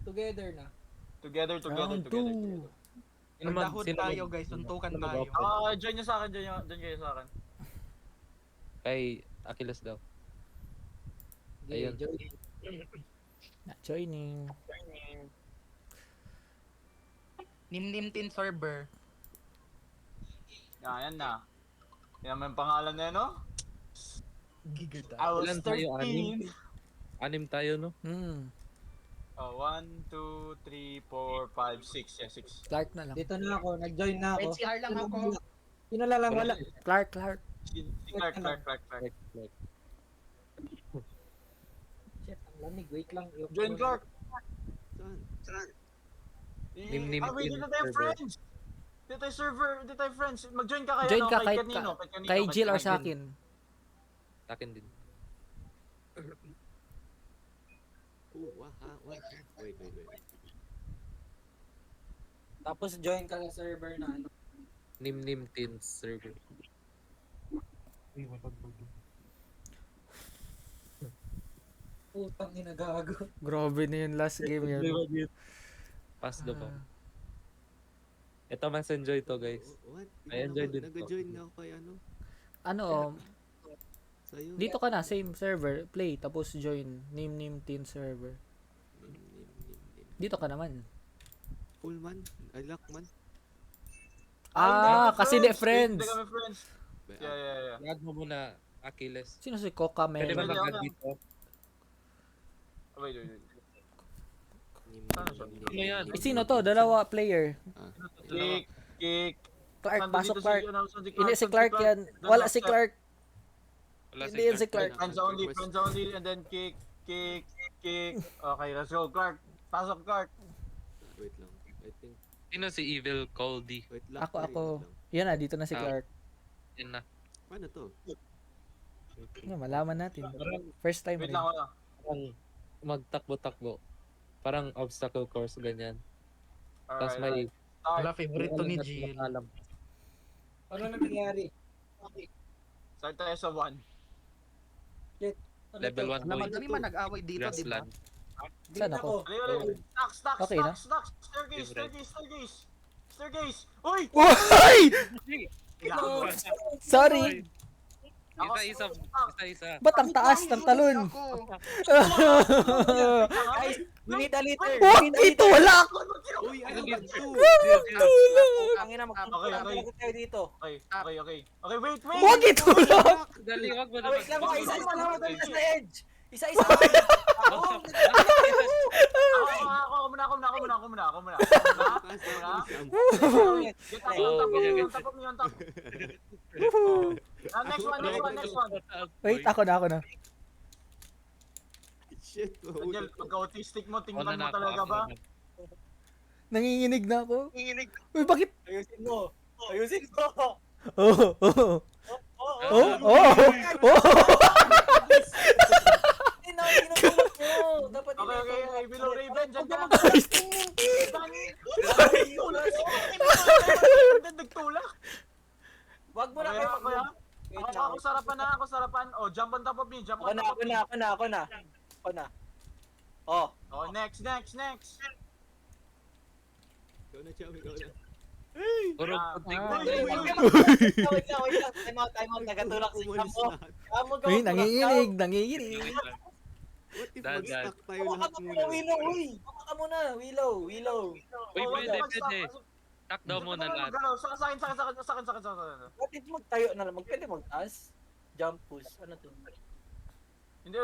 Together na. Together. Round 2. Magdahod tayo guys, suntukan tayo. Join nyo sa akin, join kayo sa akin. Kay Achilles daw. Ayun. Not joining. Nimnimtin server. Yan na. Yan naman yung pangalan na yun, no? Gigata. I was Ilan tayo? 13. Anim tayo, no? Oh, 1, 2, 3, 4, 5, 6. Yeah, 6. Clark na lang. Dito na ako, nag-join na ako. NCR lang ako. Sino na lang wala? Clark. Si Clark. Shit, ang lamig. Wait lang. Join Clark. Saan? Nim-nim Wait, in dito tayo server. friends. Dito tayo server, dito tayo friends. Mag-join ka kaya, Join no? ka Kay kahit kanino? kay Jill or kanino? sa akin. Akin din. Wait. Tapos join ka sa server na ano. Nim Teens server. Putang ina gago. Grabe na yun last game yun. Pass do pa. Ito mas enjoy to guys. What? I enjoy din to. Nag-join na ako kay ano? Ano, Sa'yo. dito ka na, same server, play, tapos join, name teen server. Dito ka naman. Full man? I lock man? Kasi di friends. Hindi kami friends. Yeah. Lag mo muna Achilles. Sino si Coca Pwede ba Mel? mag-add dito? Wait. Ano yan? Sino to? Dalawa player. Kick. Clark, Nandito pasok Clark. Saan Hindi si Clark yan. Wala si Clark. Wala Hindi yan si Clark. Friends only, and then kick. Okay, let's go, Clark. Pasok, Clark. Wait lang. I think. Sino si Evil Coldy? Wait lang. Ako. Yan na, dito na si Clark. Yan na. Paano to? Yan, malaman natin. First time Wait rin. lang, wala. Parang magtakbo-takbo. Parang obstacle course, ganyan. Tapos may... Wala favorite to ni alam na Jill. alam. Ano na nangyari? Start tayo sa 1. Level 1 Naman kami man nag-away dito, di ba? grassland. Saan ako? Stack. Okay na. Staircase. Uy! Uy! Gago. Sorry! Isa. Ba't ang taas ng talon? Guys, we need a liter. Wag dito! Wala ako! Uy, ano ba to? Ang ina magkakaroon tayo dito. Okay, wait. Wag ito lang! Dali, wag mo na. Wait lang mga isa-isa lang tayo sa edge. Isa-isa. Ako muna. Tapos mo yun. Next one. Wait, ako na. Shit. Daniel, pagka-autistic mo, tingnan mo talaga ba? Nanginginig na ako. Uy, bakit? Ayusin mo. Oh. Dapat Okay, below Raven, dyan ka lang. Nagtulak. Wag mo na Okay, kayo. okay, Wait Ako lang. sarapan. Oh, jump on top of me. Ako na. Oh. Oh, next. Ikaw na, Chow. Ikaw na. Puro putik. Wait lang. Time out. Nagatulak si Kampo. Uy, nanginginig. What if Dad. mag-stack tayo Baka lahat ka muna? muna, Willow. Uy. Baka ka muna. Willow. Uy, pwede. Takp daw muna lahat. Sa akin. What if magtayo na lang? Pwede mag-taas? Jump push. Ano to? Hindi.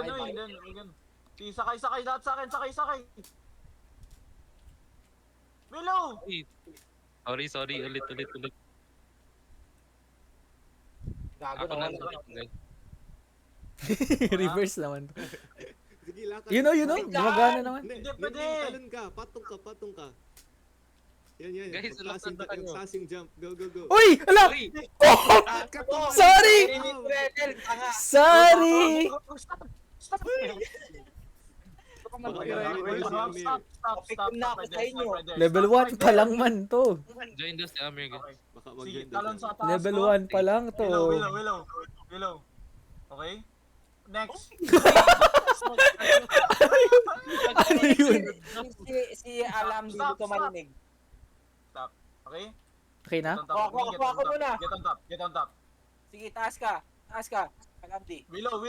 Sakay lahat sa akin. Sakay. Willow! Sorry. Ulit. Gago Ako na. na. Reverse naman. Sige, lakad. You know, gumagana naman. Hindi, pwede. talon ka. Patong ka. Yan. Guys, Magkasing lakad na kayo. Magkasing jump. Go. Uy! Ala! Oh! Sorry! Sorry! Stop! Pick na ako sa inyo. Level 1 pa lang man to. Join daw si Amir. guys. Baka Sige, mag-join talon sa taas. Level no? 1 pa lang to. Willow. Okay? Next. Tapos Ano yun? Si Alam hindi ko marinig. Okay? Okay na? Get on top. Ako, Get ako on top. muna. Get on top. Get on top. Sige, taas ka. Taas ka. Alam di. Willow.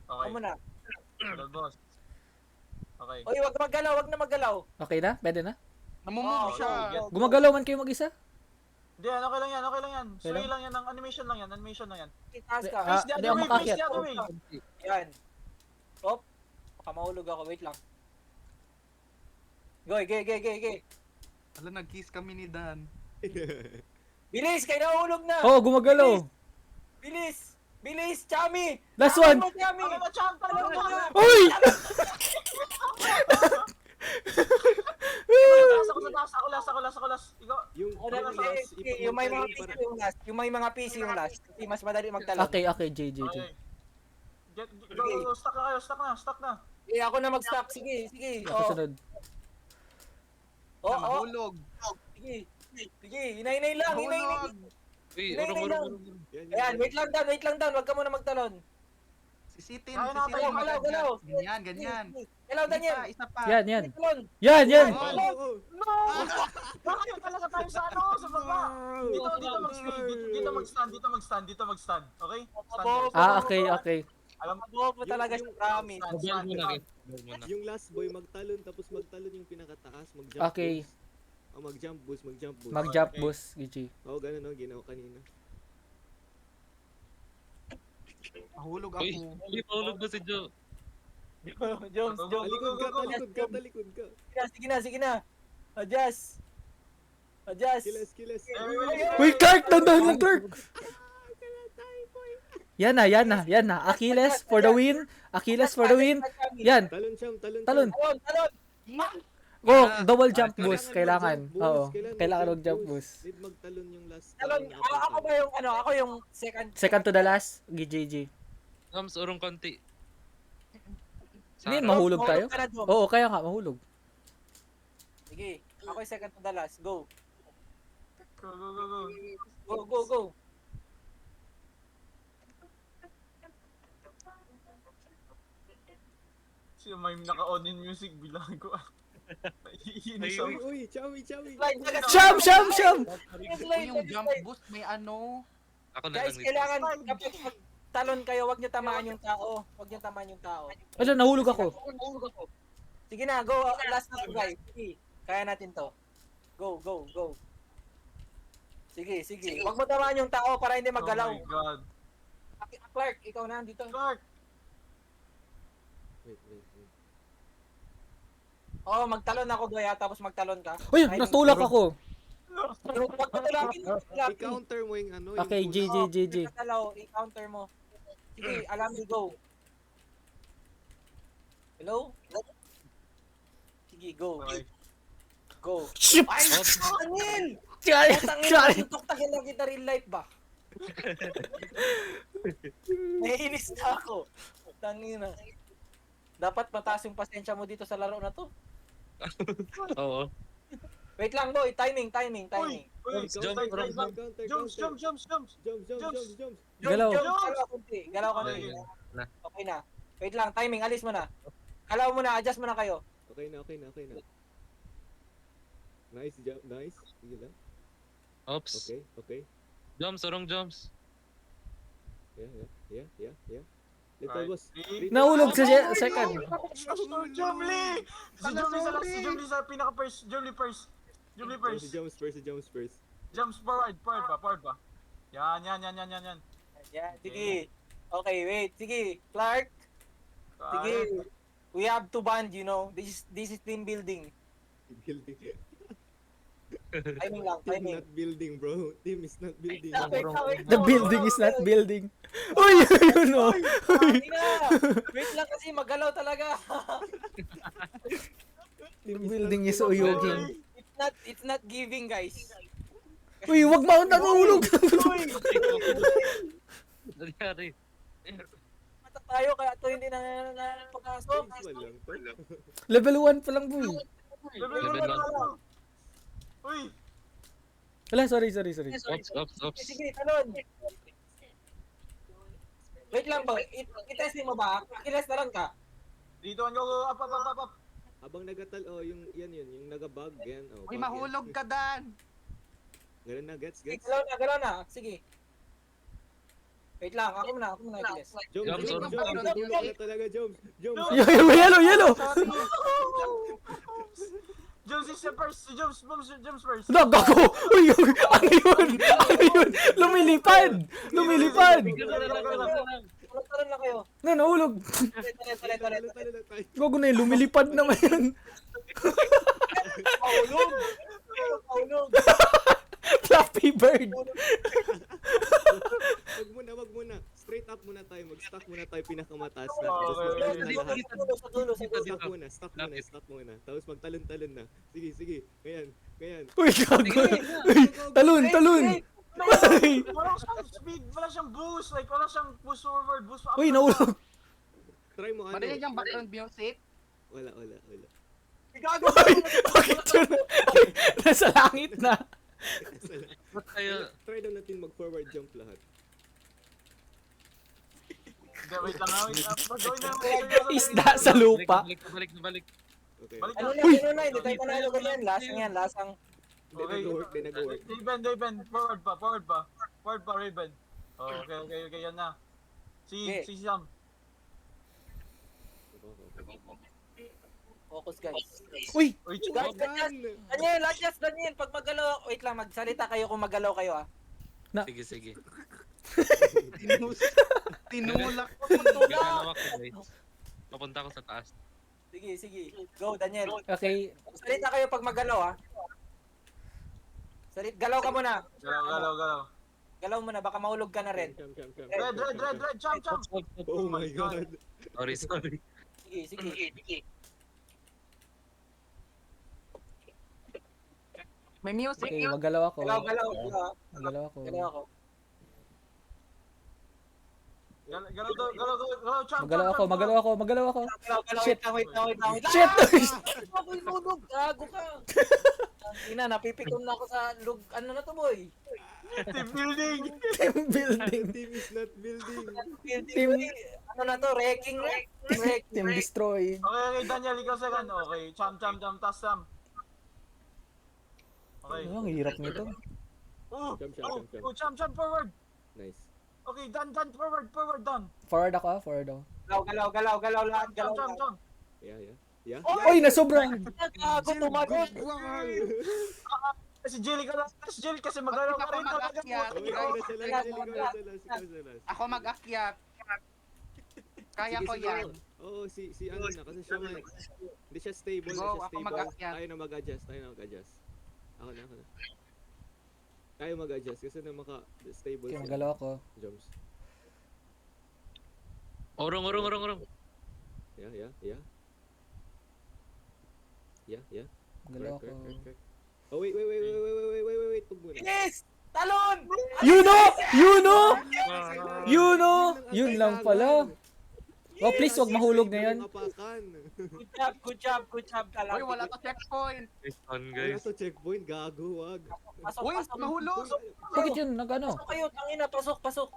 Ako Okay. muna. Good boss. Okay. Oy, wag magalaw, wag na magalaw. Okay na? Pwede na? Namumove siya. Get- Gumagalaw man kayo mag-isa? Hindi, okay lang yan. Okay lang yan. Okay Sway lang? lang yan. Ng animation lang yan. Animation lang yan. Sige, taas ka. Ah, Face the hindi other ako way. Face makakyat. the other way. Yan. Op. Baka mahulog ako. Wait lang. Goy. Ala, nag-kiss kami ni Dan. Bilis, kayo nahulog na. Oo, gumagalaw. Bilis. Chami. Last Tamaan one. mo, Chami. Ano na, champ? Ano na? Uy! Ako last. Ikaw. Yung Ako na lang. last, Sige, yung may mga ipagtalon PC para- yung last. Yung may mga PC yung last. Kasi mas madali magtalon. Okay, JJ. Okay. Go. Stuck na kayo. Stuck na. Eh, ako na mag-stop. Sige. Oh. Kasunod. Oh. Mahulog. Sige. Hinay lang. Mahulog. Uy, Hinay lang. Yan. Ayan, wait lang, Dan. Wag ka muna magtalon. Sisitin. Kaya natin, galaw. Ganyan. Galaw, Daniel. Isa pa. Yan. Talon. Yan. Oo. No! Bakit talaga tayo sa sa baba? Dito mag-stand. Okay? Stand guys. Okay. Alam mo, Bobo talaga siya, promise. Mobile mo na. Yung last boy magtalon tapos magtalon yung pinakataas, mag-jump Okay. boost. Mag-jump boost. Mag-jump boost, GG. Oo, ganun no, ginawa kanina. Mahulog Uy, ako. mahulog ba si Joe? Jones. Talikod ka. Sige na. Adjust. Kiles. Uy, Clark! Down lang, Clark! Yan na. Achilles for the win. Yan. Talon siyam. Talon. Talon. Go, double jump boost. Kailangan. Oo. Kailangan mag-jump boost. Need magtalon yung last. Talon. Ako ba yung ako yung second. Second to the last, GG. Joms, urong konti. Hindi, mahulog tayo. Mahulog ka na, Dom. Oo, kaya nga, mahulog. Sige. Ako yung second to the last. Go. Go. Go. Siya may naka-on yung music bilang ko. Naiinis ako. Uy, Chawi. Slide na ka. Sham! Uy, yung jump boost may ano. Ako na Guys, lang dito. kailangan kapag talon kayo, wag niyo tamaan yung tao. Wala, nahulog ako. Sige na, go. Last na to, guys. Sige. Kaya natin to. Go. Sige. Wag mo tamaan yung tao para hindi maggalaw. Oh my God. Clark, ikaw na dito. Clark! Wait. Oh, magtalon ako, Doya, tapos magtalon ka. Uy, natulak ako. Wag mo tulaki. I-counter mo yung ano. Okay, yung GG. Natalaw, i-counter mo. Sige, alam mo, go. Hello? Sige, go. Okay. Go. Ship! Ay, Daniel! Sorry! Tangin, tuktakin lang kita real life ba? Naiinis na ako. Tangina. Dapat mataas yung pasensya mo dito sa laro na to. Oo. Wait lang, boy. Timing. Uy! Jump, Jump! Galaw. Galaw ka Okay. na. Okay na. Wait lang, timing. Alis mo na. Galaw mo na, adjust mo na kayo. Okay na. Nice. Sige lang. Oops. Okay. Joms, urong Joms. Yeah. Let's go, boss. Nahulog sa second. Jumli! Si Jumli sa pinaka-first. Jumli first. Si Jones first. Jumps forward ba? Yan. Yan, sige. Okay, wait. Sige, Clark. Sige. We have to bond, you know. This is team building. Building. Timing lang, Team timing. not building, bro. Team is not building. The building is not building. Uy, yun o. Wait lang kasi magalaw talaga. The building is uyoging. It's not giving, guys. Uy, wag mount na nahulog. Nangyari. Mata tayo kaya to hindi na pagkasok. Lang to. Level 1 pa lang, boy. Level Level 1. Uy! Wala, sorry. Oops. Sige, talon. Wait lang ba? I-testing mo ba? Kiles na lang ka. Dito, go, up, up, up, up, up. Habang nagatal, oh, yung nagabag, yan. Oh, Uy, bug yan. mahulog ka, Dan. Ganun na, gets. Galaw na. Sige. Wait lang, ako muna i-kiles. Joms, Joms, Joms, Joms, Joms, ka talaga, Joms. Joms. Yellow! Jones is the first. Jones first. Gago! Uy, ano yun? Lumilipad! Tulad lang kayo. Nahulog. Tuloy. Talo tayo. Gago na yun, lumilipad naman yun. Paulog. Flappy Bird. Wag muna. Straight up muna tayo. Mag-stack muna tayo pinakamataas na. Okay, Tapos okay. magtalon Sa dulo. Stack muna. Tapos magtalon na. Sige. Ngayon. Uy, gago. Uy, talon. Uy, Wala siyang speed, wala siyang boost, like wala siyang boost forward, boost up. Uy, nahulog. Try mo ano. Marinig yung background music. Wala. Gago. Bakit yun? Ay, nasa langit na. Ba't tayo? Try daw natin mag-forward jump lahat. Hindi, wait lang. Mag-join na. Isda sa lupa. Balik. Okay. Balik Ano na. na, hindi tayo panalo ganyan. Lasang. Okay. Nag-work. Raven, forward pa, Raven. Oh, okay, yan na. Okay. Si Sam. Focus guys. Uy, Uy, Guys, Daniel, Daniel, pag magalaw, wait lang, magsalita kayo kung magalaw kayo ah. Sige. Tinulak. Gagalaw ako, guys. Papunta ako sa taas. Sige. Go, Daniel. okay. Salita kayo pag magalaw ah. Galaw ka muna. Galaw. Galaw muna, baka mahulog ka na rin. Jump. Red, jump. Oh my god. Sorry. Sige. May music. Okay, magalaw ako. Galaw. Magalaw ako. Galaw ako. Galaw, jump. Magalaw ako. Galaw. Shit. Wait lang. Shit! Ako inunog. Gago ka. Ina, napipikon na ako sa ano na to boy? Team building. Team building. Team is not building. Team, ano na to? Wrecking na? Team destroy. Okay, Daniel, ikaw second. Okay, jump, tas Sam. Okay. Ang hirap nito. Jump forward. Nice. Okay, done, forward, done. Forward ako. Galaw lahat. Jump. Yeah. Uy, nasobrang. Gago, tumagot. Si Jelly kasi magalaw ka rin talaga. Ako mag-akyat. Kaya ko yan. Oo, si ano na kasi siya hindi siya stable, Go, ako mag-akyat. Tayo na mag-adjust. Ako na. Tayo mag-adjust kasi na maka-stable Okay, magalaw ako. Jumps. Orong. Yeah. Magalaw ako. Correct. Oh, wait. Pag muna. Yes! Talon! You know! Yun lang pala. Oh, please, wag mahulog na yan. Good job. Uy, wala to checkpoint. Nice one, Wala guys. to checkpoint, gago, wag. Uy, nahulog. Bakit yun? Nag-ano? Pasok kayo, tangina, pasok.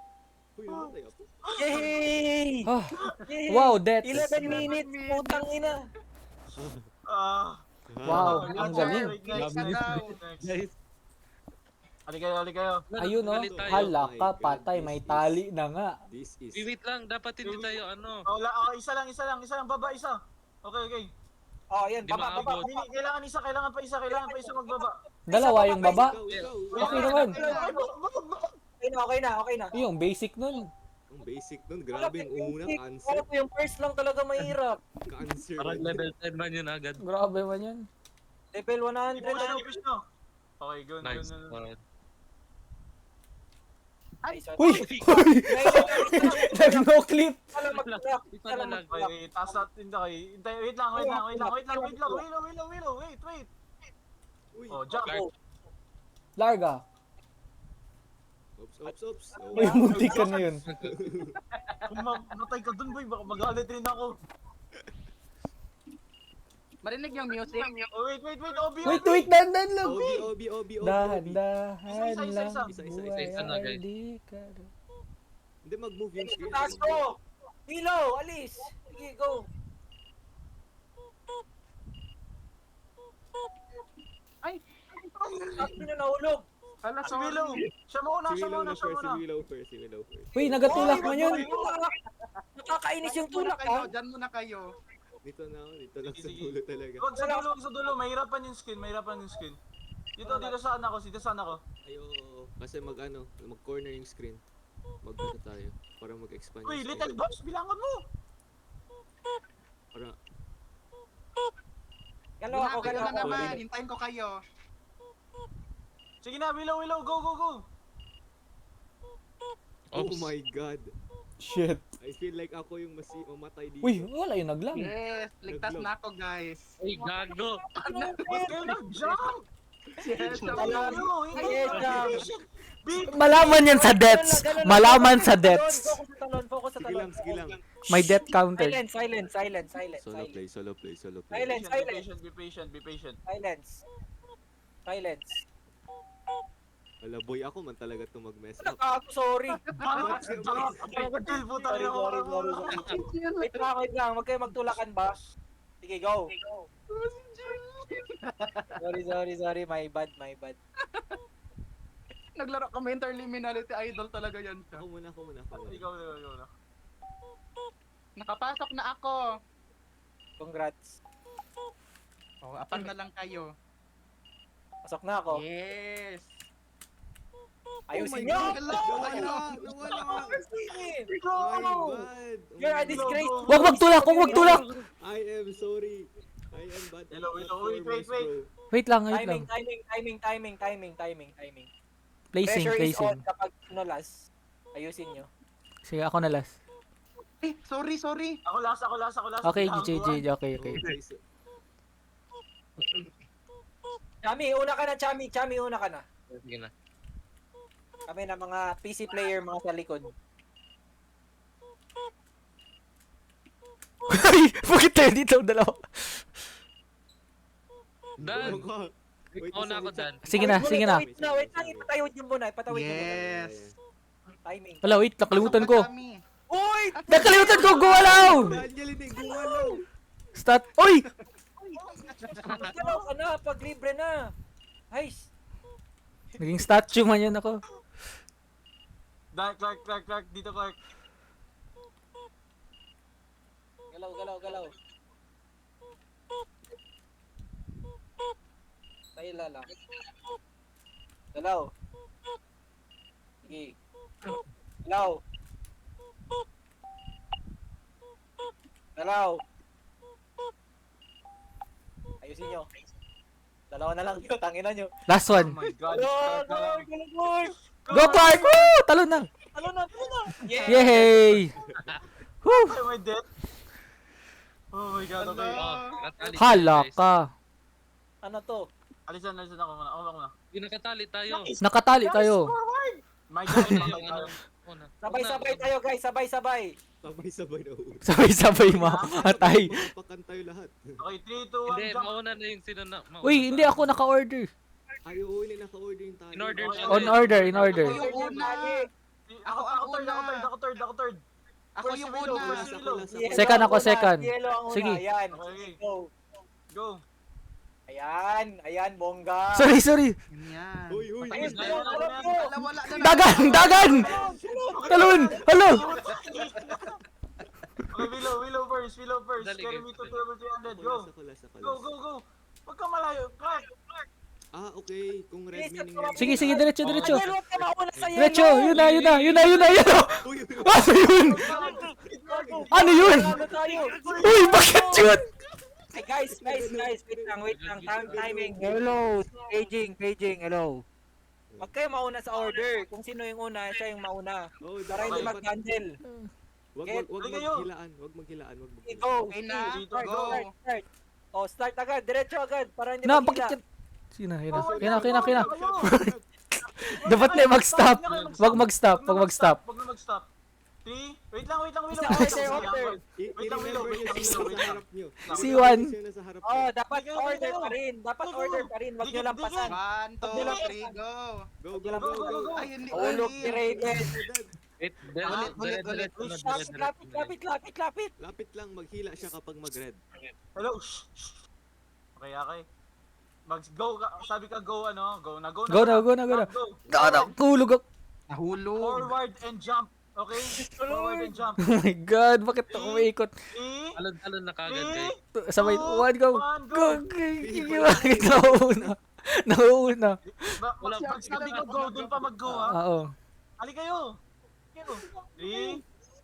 Uy, namatay ako. Yay! Ah, Yay! wow, death. 11 minutes, putang ina. Wow, ang galing. Next na daw. Guys, Ali kayo. Ayun no, Balik tayo. hala ka, patay, may tali na nga. This is wait lang. Dapat hindi tayo Isa lang, baba, isa. Okay. Oh, yan, Di baba. maabot. Kailangan pa isa magbaba. Dalawa yung baba. Ikaw. Okay naman. Okay na. Yung basic nun. Ang basic nun, grabe yung una, cancer. Ano yung first lang talaga mahirap. Cancer. Parang level 10 man yun agad. Grabe man yan. Level 100 na. Push no. Okay, good. Nice one. Uy! Nag-no clip. Isa na lang. Okay, taas natin tayo. Wait lang. Wait. Uy, Oh, jump. Larga. Oops. Uy, munti ka na yun. Kung mamatay ka dun, boy, baka magalit rin ako. Marinig yung music. Oh, wait, Obi. Wait, dandan lang. Obi. Dahan-dahan Isa. lang. Isa. Buhay Isa na, ay guys. di ka. Hindi, mag-move yung screen. Taas ko! Willow, alis! Sige, go! Ay! Taas na nahulog! Hala, si Willow. Siya muna, Si siya Willow muna, na siya first, si muna. Willow first, si Willow first. Uy, nagatulak Oy, man yun. tulak! Nakakainis yung tulak, kayo, ha? dyan muna kayo. Dito na ako, dito lang Sige, sa sige. dulo talaga. Huwag sa dulo, mahirapan yung skin, mahirapan yung skin. Dito saan ako, dito saan ako. Ay, oo. Kasi mag-corner yung screen. Mag-ano tayo, para mag-expand Uy, yung little screen. boss, bilangan mo! Para, Galaw ako, Ginagawa galaw na ako. naman, hintayin ko kayo. Sige na, Willow, go, go, go! oh Oops. my god. Shit. I feel like ako yung mamatay dito. Uy, wala yung naglang. Yes, ligtas na ako guys. Ay, gago. Ba't kayo nag-jump? Yes, Talon. Ano, hindi Yes, patient. Big Malaman yan sa deaths. Malaman sa deaths. Focus sa talon, focus sa Sige talon. lang, sige lang. May death counter. Silence, silence, silence, silence, Solo silence, play, solo play, solo play. Silence. Be patient, be patient, be patient. silence. Silence. Wala, boy ako man talaga to mag-mess up. Ako, sorry. Chill po tayo. Wait lang, wag kayo magtulakan ba? Sige, go. Sorry, my bad. Naglaro kami interliminality idol talaga yan siya. Ako muna. Ikaw na. Nakapasok na ako. Congrats. Oh, apan na lang kayo. Pasok na ako. Yes. Ayusin Oh my nyo! God, nawala. My bad. You're a disgrace. Wag magtulak, wag magtulak. I am sorry. I am bad. Hello, at wait. performance, bro. Wait lang, wait lang. Timing. Placing, Pressure is on placing. kapag last. Ayusin nyo. Sige, ako na last. Eh, sorry. Ako last. Okay, Bilangan ko, JJ, okay. Chami, una ka na, Chami, una ka na. Sige na. Kami na mga PC player, mga sa likod. Ay, bakit tayo dito dalawa? Dan, Wait, ikaw na ako, Dan. Sige na. Wait lang, ipatawid nyo muna. Yes. Timing. Wala, wait, nakalimutan ko. Uy! Nakalimutan ko, gumalaw! Daniel, hindi gumalaw. Start. Uy! Galaw ka na, pag libre na. Nice. Naging statue man yan ako. Clark, dito Clark. Galaw. Tayo lang. Galaw. Sige. Galaw. Ayusin nyo. Dalawa na lang yun, tanginan nyo. Last Oh one. my God. Go, Clark! Woo! Talon na! Ano na? Yeah! Yay! Woo! Am I dead? Oh my God, okay. Nakatali Hala tayo, guys. ka. Ano to? Alisan ako muna. Yung nakatali tayo. Nakatali tayo. My God, Yung my ano, God. una. Sabay-sabay tayo guys, sabay-sabay. Sabay-sabay na ulit. Sabay-sabay mamatay. Pakan tayo lahat. Okay, 3, 2, 1, Hindi, jump. mauna na yung sino na. mauna Uy, pa. hindi ako naka-order. Ay, oo, hindi naka-order yung tayo. In order siya. On order, in order. Ako yung una. Ako third. Ako First yung Willow, una. first Willow. Yellow Second ang ako, una, second. Yellow ang una. Sige. Ayan. Okay. Go. Go. Ayan, bongga. Sorry. Yan. Uy. Ayun, Ayun, alam ayun, ko. Wala na. Dagan! Talon! Hello! Okay, Willow first. Dali, Carry guys. me to level 300. Go. Go. Huwag ka malayo. Clark. Ah, okay. Kung red Please, meaning come on. Sige, diretso. Yellow at ka mauna sa yellow. Diretso, yun na. Uy. Ano yun? Ano yun? Ano tayo? Uy, bakit yun? Hey, guys, wait lang. Timing. Hello. Paging, hello. Wag kayo mauna sa order. Kung sino yung una, siya yung mauna. Oh, Para hindi dapat- mag-cancel. Wag Sige kayo. maghilaan. Go. Okay na. Start. Go. Oh, start agad. Diretso agad. Para hindi Na, maghila. bakit yan? Sige na, yun na. Oh, Yun na. Kayo. Dapat na mag-stop. Wag mag-stop. Huwag na mag-stop. 3. Wait lang, Willow. Isa, order. I-remember nyo sino sa harap nyo. C1. Sino sa harap Oh, nyo. dapat order pa rin. Wag nyo lang pasan. 1, 2, 3, go. Go. Go. Ay, hindi. Ulog si Raven. Wait, Ulit. Lapit. Lapit lang, maghila siya kapag mag-red. Hello. Shh. Okay. Mag-go ka. Sabi ka go ano? Go na. Go na. Go. Kulog ako. Nahulog. Forward and jump. Okay? Forward and jump. Oh my God, bakit ako umiikot? 3, Talon na kagad guys. Sabay, 1, go. 1, Go. go. Bakit nauuna? Wala pa. Sabi ko go, dun pa mag-go ha. Oo. Ali kayo. 3,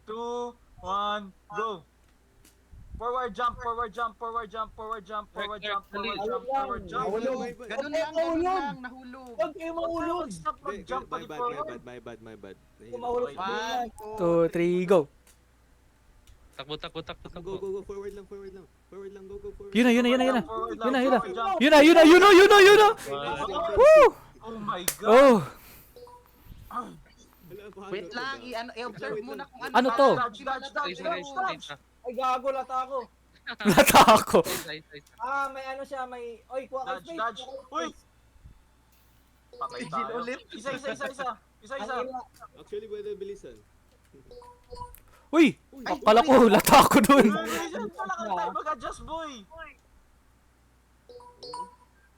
2, 1, go. Forward jump. Ganun lang. Nahulog. Huwag kayo mahulog. Stop mag-jump My pag bad. forward. Nahila Mahulog. ako. 1, 2, 3, go. Takbo. Go. Forward lang. Go. Forward. Yun na. Forward lang, Yun na. forward jump. Yun na. Woo! Oh my god. Oh, Wala, paano? wait lang. I-observe muna kung ano. Ano to? Isa. Ay, gago, lata ako. nata ako. May ano siya, may... Oy, kuha ka space. Dodge. Uy! Patay tayo. Ulit. Isa. Actually, pwede bilisan. Uy, akala ko, lata ako dun. Bilisan pala ka tayo mag-adjust, boy.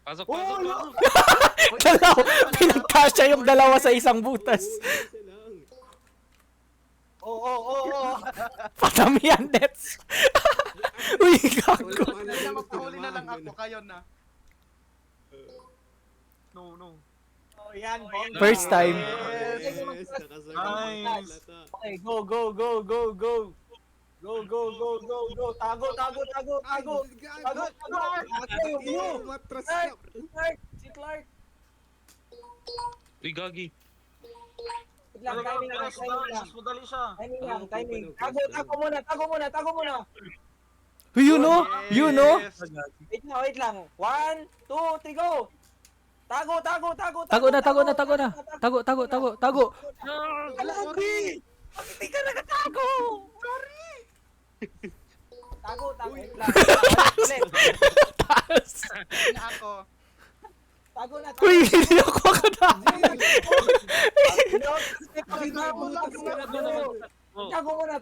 Pasok. Dalawa, pinagkasya yung dalawa sa isang butas. Isa lang. Oo. Patamihan, Nets. Uy, gago. Magpahuli na lang ako. Kayo na. No. Oh, yan, bong. First time. Yes, nakasarap. Nice. Lata. Okay, go. Tago. Matras Clark, ka. si Clark. Uy, gagi. Wait lang, timing lang. Mas madali siya. Timing. Tago muna. Uy, you know? Wait lang. 1, 2, 3, go. Tago. Tago na. Tago. Alagi! Bakit di ka nakatago? Sorry! Tago. Wait lang. Ulit. Taas. Na ako. Tago na. Uy, hindi ako na. Tago muna.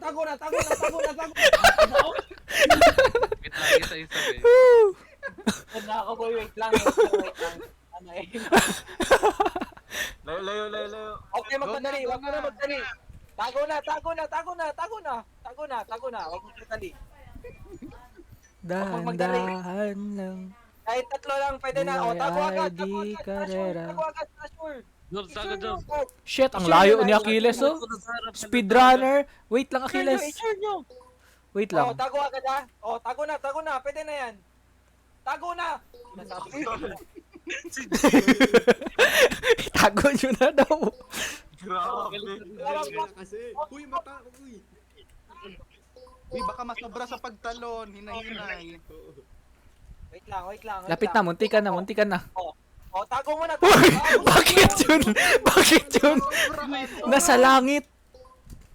Wait lang, isa. Na ako, boy. Wait lang. Ano eh. Layo. Okay, magpadali. Huwag mo na magdali. Tago na. Huwag mo magdali. Dahan lang. Kahit tatlo lang, pwede na. O, tago agad. ID Carrera. Sure. Jump. Shit, ang layo ni Achilles, oh. Speedrunner. Wait lang, Achilles. Sure nyo. Wait O, lang. tago agad ha. O, tago na. Pwede na yan. Tago na. Sinasabi ko. Tago nyo na daw. Grabe. Wala kasi. Uy, mata. Uy. Uy, baka masobra sa pagtalon. Hinay-hinay. Wait lang. Lapit na, munti ka na. O, tago mo na. Uy, bakit yun? Nasa langit.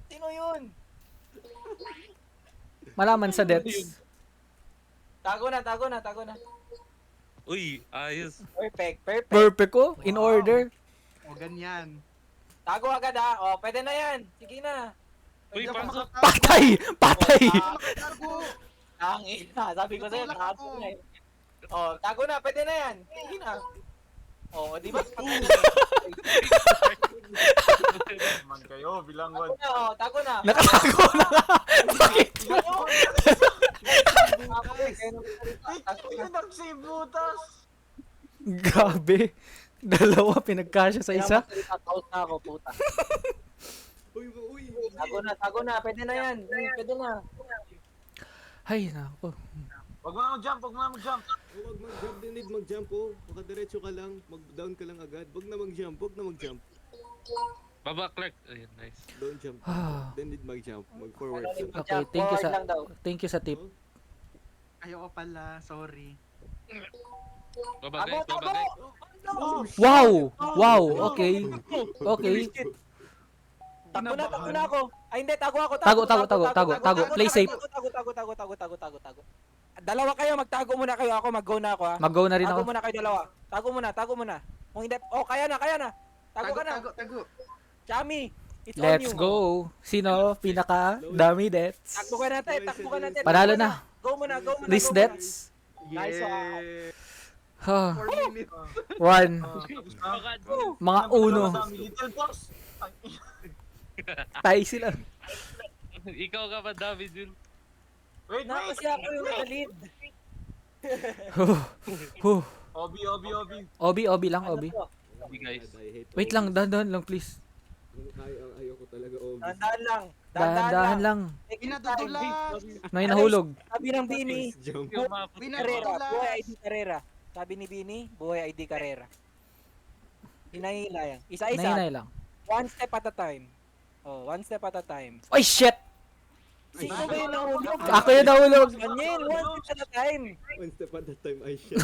Sino yun? Malaman sa deaths. Tago na. Uy, ayos. Perfect. Perfect ko, in order. O, ganyan. Tago agad ha. O, pwede na yan. Sige na. Uy, Pwede ako pasok. makatago. Patay. Tago. Sabi ko sa'yo, tago na eh. O, tago na. Pwede na yan. Sige na. O, di ba? Man kayo, bilangwad. Tago na. Nakatago na nga. Bakit? Ito nag-save butas. Grabe. Dalawa pinagkasya sa isa. Out na ako, puta. Uy. Tago na. Pwede na yan. Pwede na. Ay, nako. Wag mo na mag-jump. Huwag mag-jump. Don't need mag-jump, oh. Makadiretso ka lang. Mag-down ka lang agad. Huwag na mag-jump. Baba, Clark. Ayun, nice. Don't jump. Don't need mag-jump. Mag-forward lang. Okay, thank you sa tip. Ayoko pala. Sorry. Baba, guys. Wow, okay. Tago na ako. Ay, hindi. Tago ako. Tago. Play safe. Tago. Dalawa kayo. Magtago muna kayo. Ako, mag-go na ako ha. Mag-go na rin Tago ako. muna kayo dalawa. Tago muna. Kung hindi, kaya na. Tago ka na. Tago. Chami. It's on Let's you. go. Sino pinaka dami deaths? Takbo ka natin, takbo ka natin. Panalo Takbo ka na. Go muna, go muna. Least go muna. deaths? Nice one. Huh. 4 minutes. One. Tapos na. Mga uno. Madami, Little boss. Tay sila. Ikaw ka ba, David, Jul? Wait, Na, wait. kasi ako yung naka-lead. Huh. Huh. Obi. Obi lang, Ano Obi. to? Guys. I hate Wait lang, dahan lang please. Ayoko talaga Obi. Dahan lang. Dahan lang. Take your time. Pinadudulas. May nahulog. Sabi ng Bini, Jump. Carrera. Pinadudulas. Buhay ID Carrera. Sabi ni Bini, buhay ID Carrera. Hinahila yan. Isa-isa. Nahinay lang. One step at a time. Oh, one step at a time. Ay, shit! Sino ba yung nahulog? Ako yung nahulog. Daniel, one step at a time. One step at a time, I shit.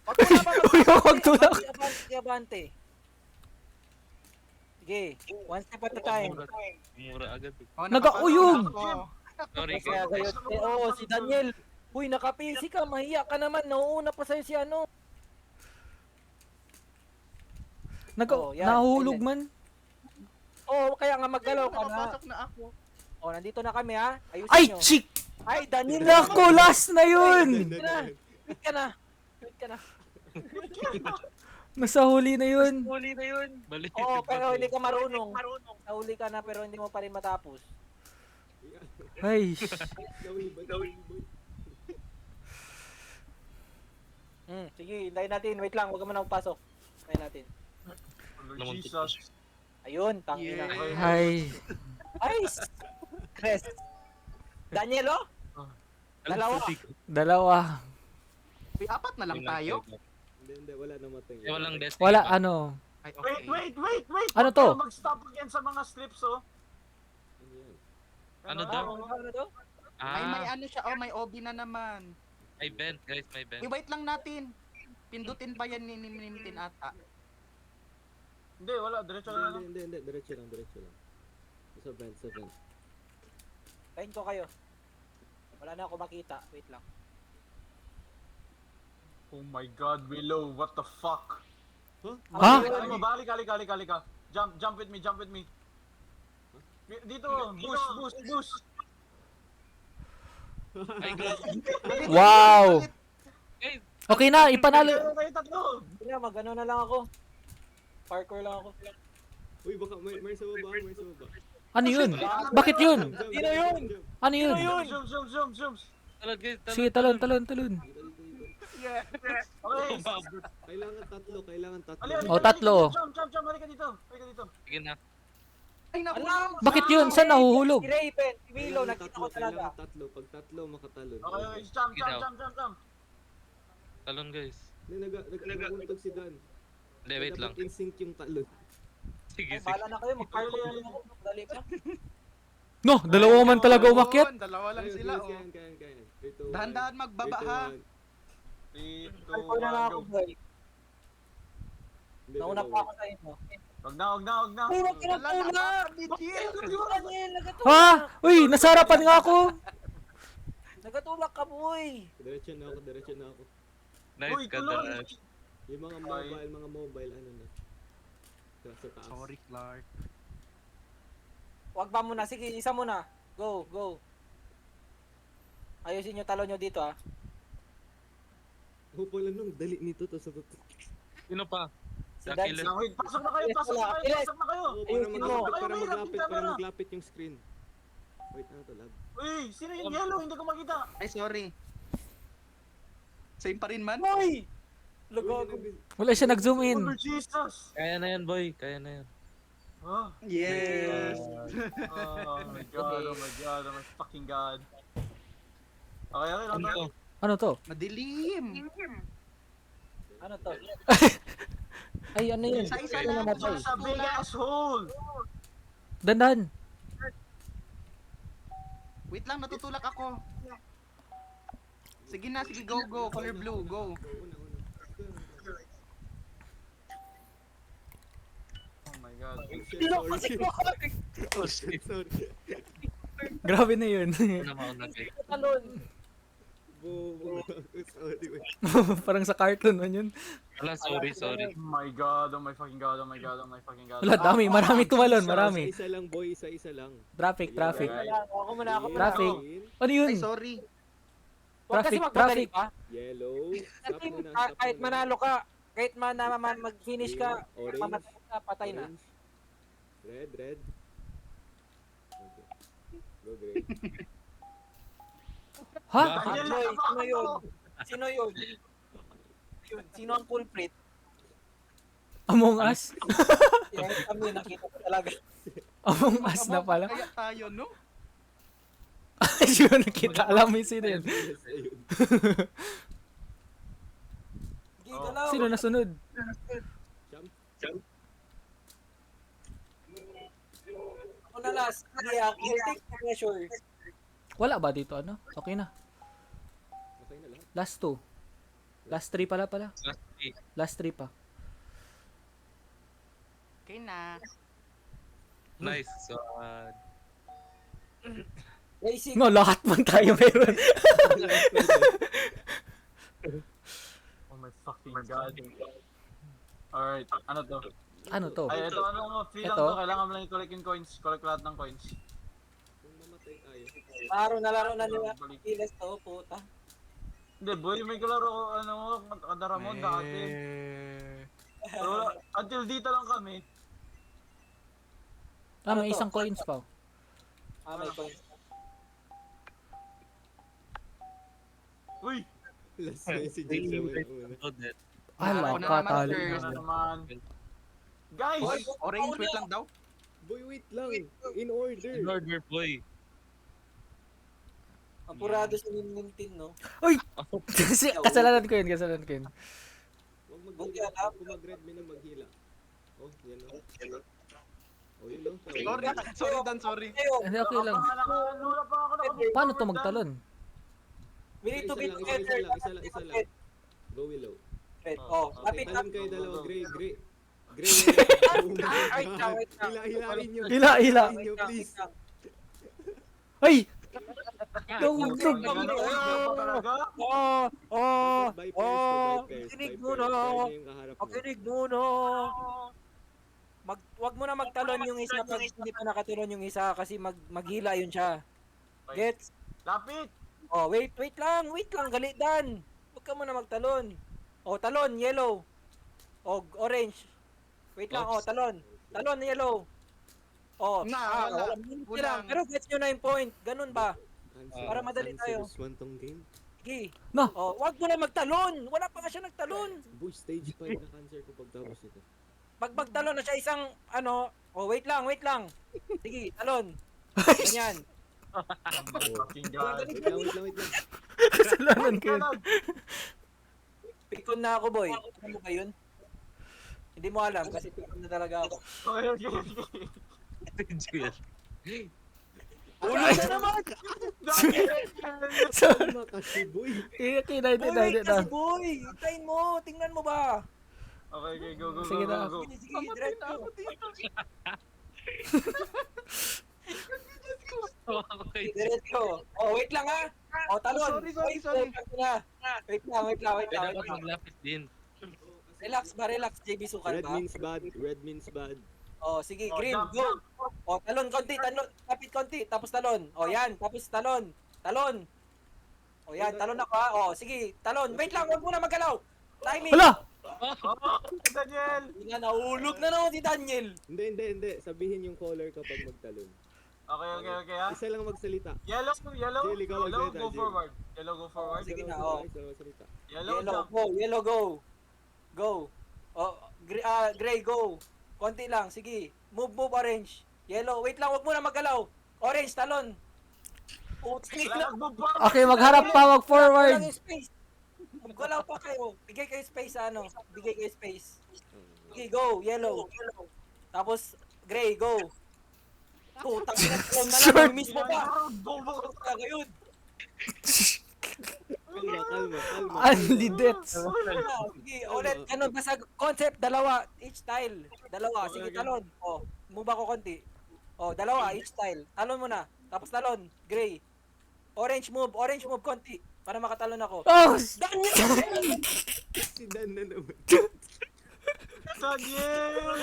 Pagtula pa Uy, pagtula. Abante. Sige, one step at a time. Mura agad. Oh, Nag-auyog. nakapanood ako. Sorry, Kaya guys. kayo, oo, si Daniel. Uy, naka-PC ka, mahiya ka naman. Nauuna pa sa'yo si ano. Oh, yan. Nahulog man. Oo, kaya nga maggalaw ka na. Nakapasok na ako. Oh, nandito na kami ha. Ayusin Ay, nyo. chick! Ay, Daniel. Nako, last na yun! Quit ka na. Quit ka na. Quit ka na. Nasa huli na yun. Huli na yun. Balik. Oo, pero hindi ka marunong. Nahuli ka na pero hindi mo pa rin matapos. Ay, Sige, hintayin natin. Wait lang, huwag ka muna magpasok. Hintayin natin. Jesus. Ayun, tangina. ay. Nice! Crest. Daniel, oh? Dalawa. Dalawa. Uy, 4 na lang tayo. Hindi, wala namatay. Walang death. Wala, ano. Ay, okay. Wait. Ano Huwag to? kayo mag-stop again sa mga strips, oh. Ano yan? Ano daw? Ano to? Ay, may Ah, ano siya. Oh, may OB na naman. may vent, guys. May vent. Uy, wait lang natin. Pindutin pa yan ni Nimtin ata. Hindi, wala. Diretso na lang. Hindi. Diretso lang. Sa vent. Tayin ko kayo. Wala na ako makita. Wait lang. Oh my God, Willow. What the fuck? Ha? Ano ba? Halika. Jump with me. Dito, boost. Ay, guys. Wow! Guys, Okay na, ipanalo. Kayo tatlo. Hindi na, mag-ano na lang ako. Parkour lang ako. Uy, baka may sa baba. Ano yun? Bakit yun? Sino yun? Ano yun? Zoom. talon, guys. Sige, talon. Okay. Kailangan tatlo. Oh, tatlo. Jump. Halika dito. Sige na. Ay, naku. Bakit yun? Saan nahuhulog? Si Raven, si Willow, nakita ko talaga. Kailangan tatlo. Pag tatlo, makatalon. Okay, jump. Talon, guys. Nag-untog si Dan. Hindi, wait lang. Dapat in-sync yung talon. Sige. Bala na kayo, mag-parkour na lang ako. Dali pa. No, dalawa man talaga umakyat. Ayun, Dalawa lang Ayun, sila, guys, oh. Kaya. Dahan-dahan magbaba, ha. 3, 2, 1, Parkour na lang ako, go. boy. Nauna pa ako sa inyo. Huwag na. Uy, wag ka na Wala tulak! na, legit. Daniel, nagatulak! Ha? Uy, nasarapan nga ako. Nagatulak ka, boy! Diretso na ako. Nice Uy, ka, tulong. Dan. Yung mga mobile, ano na. Sa taas. Sorry, Clark. Wag ba muna, sige, isa muna. Go. Ayusin nyo talon nyo dito, ah. Oh, pala nung dali nito to sa totoo. Sino pa? Si Dakil. Dan. Wait, pasok na kayo. Oh, Ayusin mo. para maglapit yung screen. Wait, ano to, lag? Uy, sino yung yellow? Hindi ko makita. Ay, sorry. Same pa rin man? Boy! Uy, Lugago. Wala siya nag-zoom in. Oh, Jesus. Kaya na yan, boy. Kaya na yan. Oh Yes. my God. Oh my fucking God. Okay. Ano to? Ano to? Madilim. Ano to? Ay, ano yun? Isa-isa Ano lang. namatay? Sa big asshole. Dandan. Wait lang, natutulak ako. Sige na, sige, go. Color blue, go. Una. Oh my God. Oh shit, sorry. Grabe na yun. Ano mauna, guys? Talon. Sorry, wait. Parang sa cartoon man yun. Wala, sorry. Oh my god, oh my fucking god, oh my god, oh my fucking god. Wala, dami. Marami tumalon, marami. Isa lang, boy. Isa lang. Traffic. Ako muna. Traffic. Green, Ano yun? Ay, sorry. Huwag kasi Traffic, magpadali traffic. pa. yellow. Stop Kasi muna, stop kahit muna. manalo ka, kahit mag-finish ka, Orange, mamatay ka, patay na. orange, red. Okay. Go green. Ha? Daniel, Joy, nasa sino yun? ako. Sino yun? Sino ang culprit? Among Us? Yan kami, nakita ko talaga. Among Us na pala. Kaya tayo, no? Sino nakita? Alam mo yung sino yun? Yes, ayun. Sige, galaw. Sino nasunod? Jump. Ako na last. Hindi, ako take the pressure. Wala ba dito? Ano? Okay na. Okay na lahat. Last 2. Last 3 pala. Last 3 pa. Okay na. Nice. So, Basic. No, lahat man tayo meron. Oh my fucking god. Alright, ano to? Ano to? Ay, ito, ano, free lang Ito? to. Kailangan mo lang i-collect yung coins. Collect lahat ng coins. Kung mamatay tayo. Laro na nila. Balik. Pilas to, puta. Hindi, boy, may kalaro, ano, Kadaramon dati. Pero wala, until dito lang kami. May isang coins pa. May coins. Uy! Last message sa una. Ala, Ako na katalo. naman, Ano naman. Guys! Oy, orange, wait lang daw. Boy, wait lang. In order. in order, boy. Apurado sa Nintin, no? Kasalanan ko yun. Huwag maghila. Kung mag-red, may nang maghila. Oh, yan o. Oh, yun o. Sorry, Dan, sorry. Hindi, okay lang. Wala pa ako naka- Paano to magtalon? We need to be Isa together. lang. Go willow. Oh, Okay. lapit Talim kayo dalawa. Gray. Wait lang. Hilahin nyo. Hila. Hilahin nyo, please. Ay! Ano talaga? Makinig muna. Makinig muna. Wag mo na magtalon yung isa pag hindi pa nakatalon yung isa kasi maghila yun siya. Gets? Lapit! Oh, wait lang, galit Dan. Huwag ka muna magtalon. Oh, talon, yellow. Oh, orange. Wait lang, oh, talon. Talon, yellow. Oh, Wala. wala lang. Pero gets nyo na yung point. Ganun ba? Para madali tayo. One tong game. Sige. No. Oh, wag mo na magtalon. Wala pa nga siya nagtalon. Boy, stage 5 na cancer ko pagtapos ito. Pag magtalon na siya isang, ano, oh, wait lang. Sige, talon. Ganyan. Fucking god. Wait lang. Kasalanan ko yun. Pikon na ako, boy. Ano mo ba yun? Hindi mo alam kasi pikon na talaga ako. Okay. Joel. Ulo na naman! Tama kasi, boy. Kinay Boy, na. kasi boy! Hintayin mo! Tingnan mo ba? Okay, go. Sige na. Sige, diretso. Diretso. Oh, wait lang ha. Oh, talon. Sorry. Wait lang. Dapat maglapit din. Relax, JB Sukal Red ba? means bad. Oh, sige, Oh, green, jump, go. Oh, talon konti, tapit konti, tapos talon. Oh, yan, tapos talon. Oh, yan, talon ako ha. Oh, sige, talon. Wait lang, wag muna magalaw. Timing. Hala! Daniel! Hindi na, nahulog na naman si Daniel. Hindi. Sabihin yung color kapag magtalon. Okay ha. Isa lang magsalita. Yellow, Jill, ikaw yellow, magsalita, go Jill. forward. Yellow, go forward. Sige na, Isa oh. lang magsalita. Yellow, Yellow, jump. go. Yellow, go. Go. Oh, gray, go. Konti lang, sige. Move, orange. Yellow, wait lang, wag muna magalaw. Orange, talon. Putik na. Okay, magharap pa, wag forward. Walang space. Maggalaw pa kayo. Bigay kayo space, ano. Bigay kayo space. Sige, go. Yellow. Tapos, gray, go. Putang ina, talon na lang. Yung mismo pa. Putang ina, yun. Kalma. Andy Dets. Sige, ulit. Ano, basta concept, dalawa. Each style. Dalawa. Sige, talon. Oh, move ako konti. Oh, dalawa. Each style. Talon muna. Tapos talon. Gray. Orange move konti. Para makatalon ako. Oh! Daniel! Si Dan na naman. Daniel!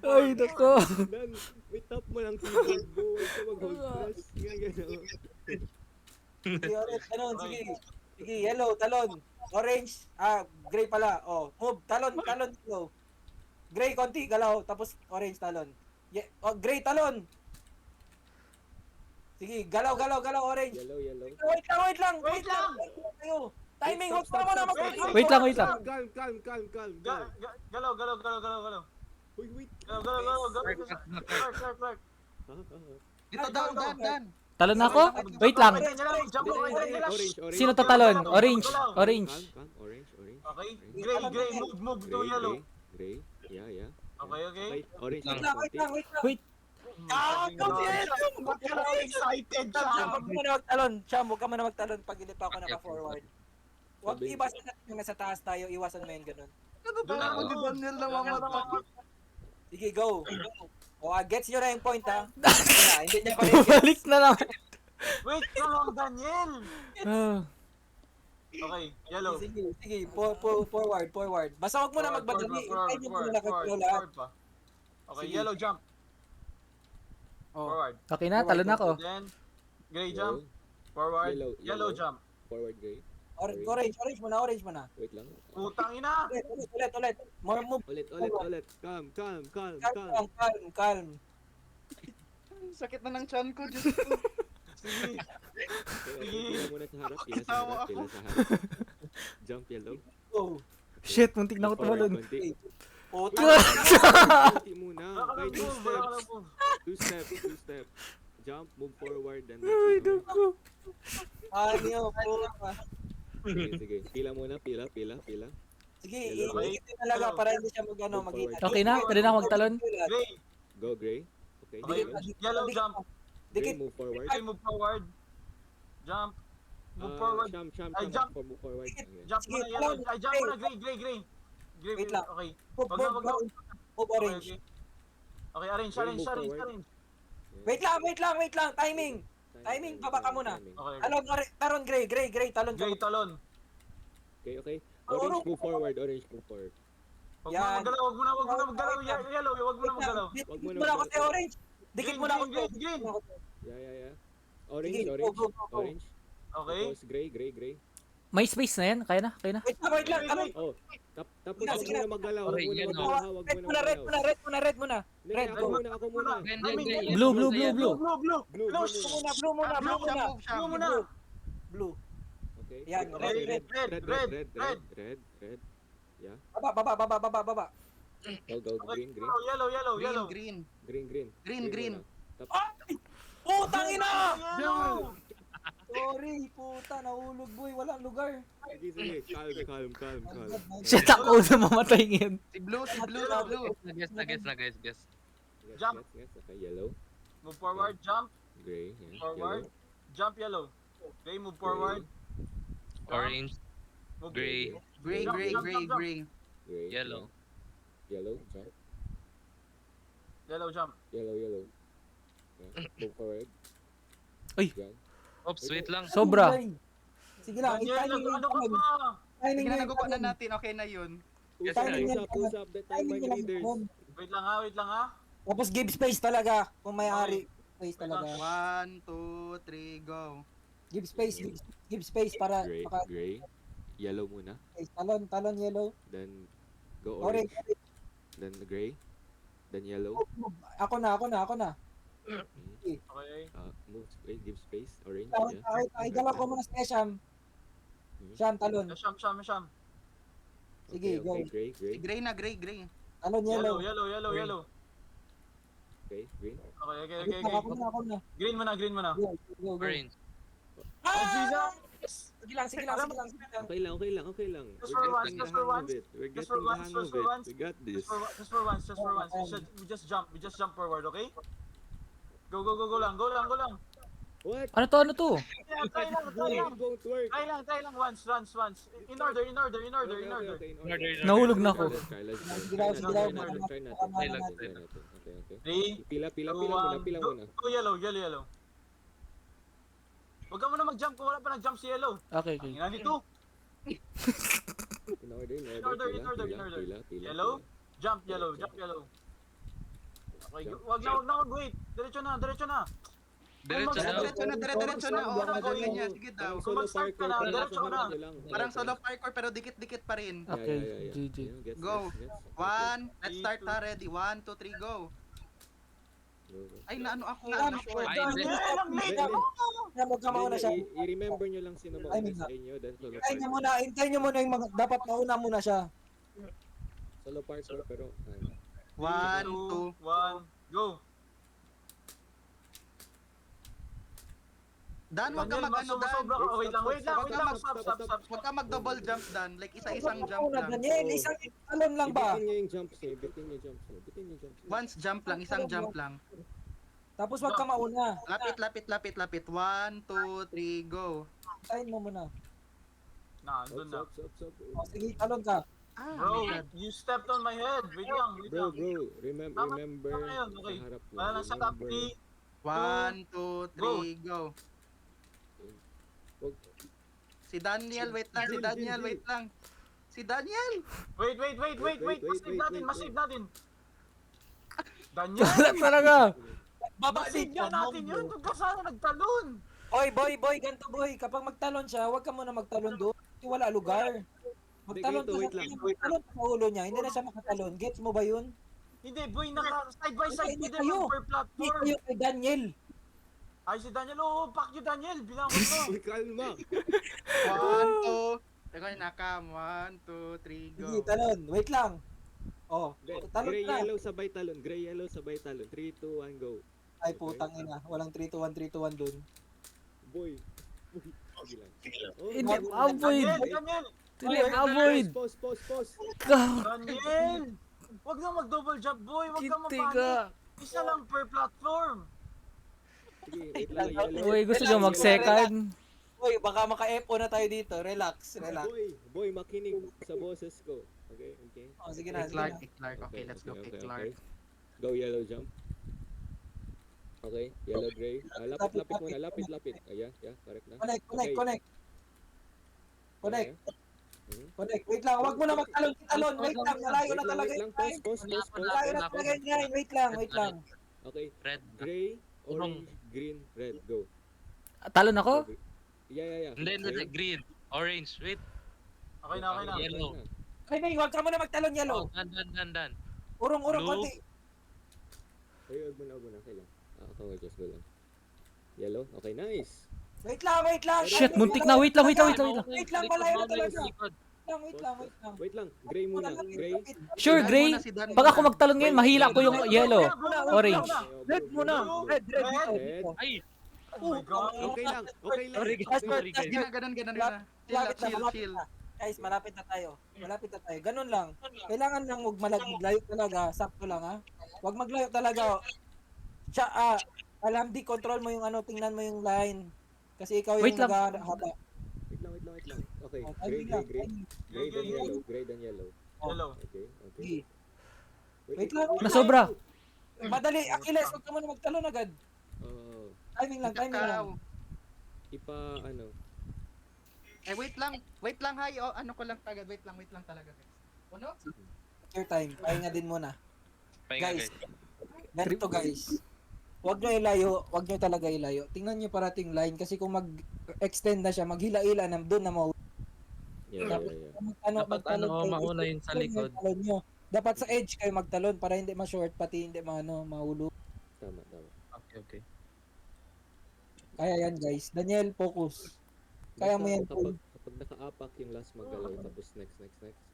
Ay, nako. Dan, may tap mo ng keyboard mo. Huwag ka mag-hold press. Ganyan. Sige, orange, talon, sige. Sige, yellow, talon. Orange, gray pala. Oh, move, talon, yellow. Gray, konti, galaw. Tapos orange, talon. Gray, talon. Sige, galaw, orange. Yellow. Wait lang. Ayo. Timing, huwag pa mo na Wait lang. Calm. Galaw. Uy, wait. Galaw. Clark. Dito, Dan. Talon na ako? Wait lang. Jump ako, Orange. Sino tatalon? Orange. Calm. Orange. Okay, gray, move to yellow. Gray. Yeah. Okay. Okay, orange. Wait lang. Wait. Ba't ka na excited Sham, siya? huwag ka muna magtalon. Sham, huwag ka muna magtalon pag hindi pa ako naka-forward. Huwag Sabi- iwasan natin yung nasa taas tayo. Iwasan mo yun ganun. Doon ako, Di Daniel na mamatay. Sige, go. Gets nyo na yung point, ha? Hindi niya pa rin gets. Balik na lang. Wait lang, Daniel! Ah. Okay, yellow. Sige. Forward. Basta huwag mo na magmadali. Kahit yung muna nakapilo lahat. pa. Okay, Sige. yellow jump. Oh. Forward. Okay na, talon na ako. Then, gray jump. Forward. Yellow. Yellow jump. Forward gray. Orange muna. Wait lang. Putang ina! Ulit. More move. Ulit. Calm. Calm. Sakit na ng chan ko, Diyos ko. Sige. Okay, pila muna sa harap. Pila sa harap. Jump yellow. Go. Shit, muntik na ako Forward, tumalon. konti. Puta. Konti muna. Wala ka Okay, ng move, wala ka ng move. Two steps. Jump, move forward, then Ay, nako. Ano, puta. Sige. Pila muna. Pila. Sige, Yellow. iikit talaga para hindi siya mag-hit. Okay na? Pwede na ako magtalon? Gray. Go gray. Okay. Okay, yellow jump. Gray, Dikit. move forward. Gray, move forward. Jump. Move forward. Sham. Ay, jump. Move forward. Dikit. Okay. Jump Sige, muna yellow. talon. Ay, jump muna, gray. Gray, Wait lang. okay. Move Wag na. orange. Okay, arrange. Gray, move forward. Wait lang. Timing, baba ka muna. Timing. Okay. Talon, gray, talon. Gray talon. Okay. Orange, move forward. Wag mo Yan. magalaw, wag mo na maggalaw. Yellow, wag mo na maggalaw. Wag mo na Dikit mo na ako sa orange. Dikit mo na ako. Green. Yeah. Orange. Sige, go. Orange. Okay. Tapos gray. May space na yan? Kaya na? Wait lang. Talon. Oh, tapos Sige, wag sige. mo na maggalaw. Wag mo na Orange, maggalaw. Wag mo na Red maggalaw. muna. Hindi, Red, ako go. muna. Blue. Blue. Blue. Blue muna. Blue. Okay. Yan, Okay, red. red. Yeah. Baba. Go. Green. Yellow. Green. Green. Tapos, Putang ina! Yellow. Sorry, puta, nahulog boy, walang lugar. sige. Calm. Shit, ako na mamatay ngayon. Si Blue. Guess na, guys. Jump. Yes. Okay, yellow. Move forward, jump. Gray. Yeah. Forward. Jump yellow. Gray, move forward. Orange, Move gray, Gray. Gray. yellow. Yellow. Jump. Yellow jump. Yellow. Yeah. Move forward. Uy. Yan. Oops, wait lang. Sobra. Sige lang, Daniel, timing ano ka ba? Sige na, nagupa na natin. Okay na yun. Yes, Usap the timeline leaders. Wait lang ha. Tapos give space talaga, kung may-ari. Space talaga. 1, 2, 3, go. Give space para Gray. Yellow muna. talon yellow. Then go Orange. orange. Then gray. Then yellow. Ako na. Mm. Okay. Move space, give space. Orange. Ay, Yeah. dala ko muna sa Sham. Sham, talon. Sham. Sige, go. Okay, Si gray. Gray. Talon yellow. Yellow. Okay, green. Okay. Ako na. Green muna. Go. Orange. Sige lang. Okay lang. Just We're for getting once, the hang of it. We're just getting for the once, hang just of for it. once. We got this. Just for once. We just jump forward, okay? Go lang. What? Ano to? Try lang. It won't work. Try lang once. In order. Okay. Nahulog na ako. Sige lang. Try natin. Okay. 3, Pila 2, muna. 1, go yellow. Huwag ka muna mag-jump kung wala pa nag-jump si yellow. Okay. Ina nito. In order, In order, in order, in order. Yellow? Jump yellow, jump yellow. Okay, Jump. wag na, wait. Diretso na, diretso na. Diretso Kung na. Diretso na, dire-diretso na. Oo, ganyan. Sige daw. Parang solo Mag-start ka parkour, na, pero diretso nasa na. harap nyo lang. Parang solo parkour pero dikit-dikit pa rin. Okay, GG. Gets, Go. gets. One, let's start ha, ready. 1, 2, 3, go. Go, go. Ay, naano ako. Ay, Na-short. Ay, hindi. Ang late Hindi, ako. Huwag ka mauna siya. I-remember nyo lang sino Ay, mauna hindi. sa inyo, then solo Hintayin niyo parkour. muna, hintayin niyo muna yung mga, dapat mauna muna siya. Solo parkour, pero ano. 1, 2. 1, go. Dan, wag ka Daniel, mag-ano, Dan. sobra ka. Wait lang, wait lang, Wag wait ka lang. mag- Stop. Huwag ka mag-double jump, Dan. Like, isa-isang jump Mauna, lang. Daniel, isang talon lang ba? Ibitin nyo yung jumps nyo, ibitin nyo yung jumps nyo, ibitin nyo yung jumps nyo. Once jump lang, isang jump lang. Tapos wag ka mauna. Lapit. 1, 2, 3, go. Hintayin mo muna. Nandun na. Up. O, sige, talon ka. Ah, Bro, my God. you stepped on my head. Wait lang, wait Bro, lang. remember Tama yun, okay. sa harap nyo. Wala na sa top Remember. 3. 1, 2, 3, go. Wag- Si Daniel, wait lang. Si Daniel, wait lang. Si Daniel! Wait. Wait, Masave natin. Daniel, Wala talaga. masave niya natin yun. Doon ka sana nagtalon. Oy, boy, ganito boy. Kapag magtalon siya, wag ka muna magtalon doon. Kasi wala lugar. Magtalon Ganito, ka wait sa lang. magtalon ka sa ulo niya. Hindi na siya makatalon. Gets mo ba yun? Hindi, boy, naka side by side Hindi din kayo. per Hindi platform. kayo kay Daniel. Ay, si Daniel, oh, fuck you, Daniel. Bilang ko to. Uy, kalma. 1, 2. Teka, nakam. 1, 2, 3, go. Sige, talon. Wait lang. Oh, talon Gray, ka. yellow, sabay talon. Gray, yellow, sabay talon. 3, 2, 1, go. Ay, putang ina. Walang 3-2-1, 3-2-1 doon. Boy. Sige lang. Oh, Hindi, go. avoid. Daniel. Hindi, avoid. Pause. Daniel. Wag na mag-double jump, boy. Wag ka Kiti mapanik. ka. Isa lang per platform. Sige, wait lang. Yellow. Uy, gusto nyo mag-second? Uy, baka maka-FO na tayo dito. Relax. Boy, makinig sa boses ko. Okay. Oh, sige na, Kick sige na. Clark. Okay, let's go, Kick Clark. Go yellow jump. Okay, yellow gray. Lapit muna, lapit. Yeah, correct na. Connect. Okay. Connect. Mhm. Connect. Wait lang, wag mo na magtalon. Wait lang, malayo na talaga Wait yung lang, pause. Malayo na talaga yung line. Wait lang. Okay, Red. gray, orange, green, red, go. Talon ako? Yeah. Hindi, green. Orange. Wait. Okay na. Yellow. Ay, May, wag ka muna magtalon, yellow. Oh, dan. Urong, Blue. konti. Ay, wag mo na, okay lang. Ako just go lang. Yellow, okay, nice. Wait lang. Shit, muntik na. Wait lang. Wait lang, malayo na talaga. Wait lang. Wait lang, gray muna, gray. Sure, Si Dan gray. muna, si Dan Pag muna. ako magtalon ngayon, mahila ko yung yellow. Orange. Red muna. Red. Red. Ay! Oh my God. Okay lang. Sorry, guys. Sorry, guys. Ganun. Malapit Chill. na. Guys, malapit na tayo. Ganun lang. Kailangan lang huwag maglayo talaga. Sakto lang, ha. Huwag maglayo talaga. Alam, control mo yung tingnan mo yung line. Kasi ikaw yung Wait lang. naghahaba. Wait lang. Okay, Oh, gray. timing lang. Gray then yellow. Yellow. Okay. Sige. Wait lang. Nasobra. Madali, Achilles, huwag ka muna magtalon agad. Oh, Timing lang. ipa ano. Wait lang, hay. Oh, ano ko lang tagad. Wait lang talaga, guys. Ano? Your time. Pahinga din muna. Pahinga, Guys, guys. ganito guys. Huwag nyo talaga ilayo. Tingnan nyo parating line kasi kung mag-extend na siya, maghila-hila na doon na Yeah. Dapat mauna yun sa likod. Dapat sa edge kayo magtalon para hindi ma-short pati hindi mahulog. Tama. Okay. Kaya yan guys. Daniel, focus. Kaya mo yan. Kapag naka-apak yung last magalaw, tapos next,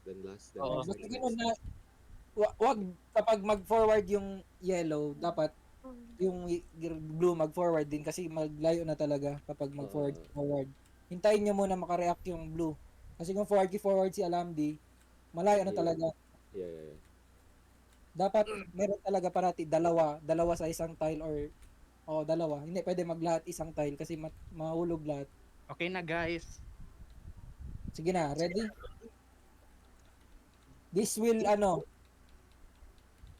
then last, then Oo. next. Basta ganun na wag kapag mag-forward yung yellow, dapat yung blue mag-forward din kasi maglayo na talaga kapag mag-forward. Hintayin nyo muna makareact yung blue. Kasi kung forward si Alamdi, malayo na talaga. Yeah. Dapat meron talaga parati dalawa sa isang tile or dalawa. Hindi pwede maglahat isang tile kasi mahulog lahat. Okay na, guys. Sige na, ready? This will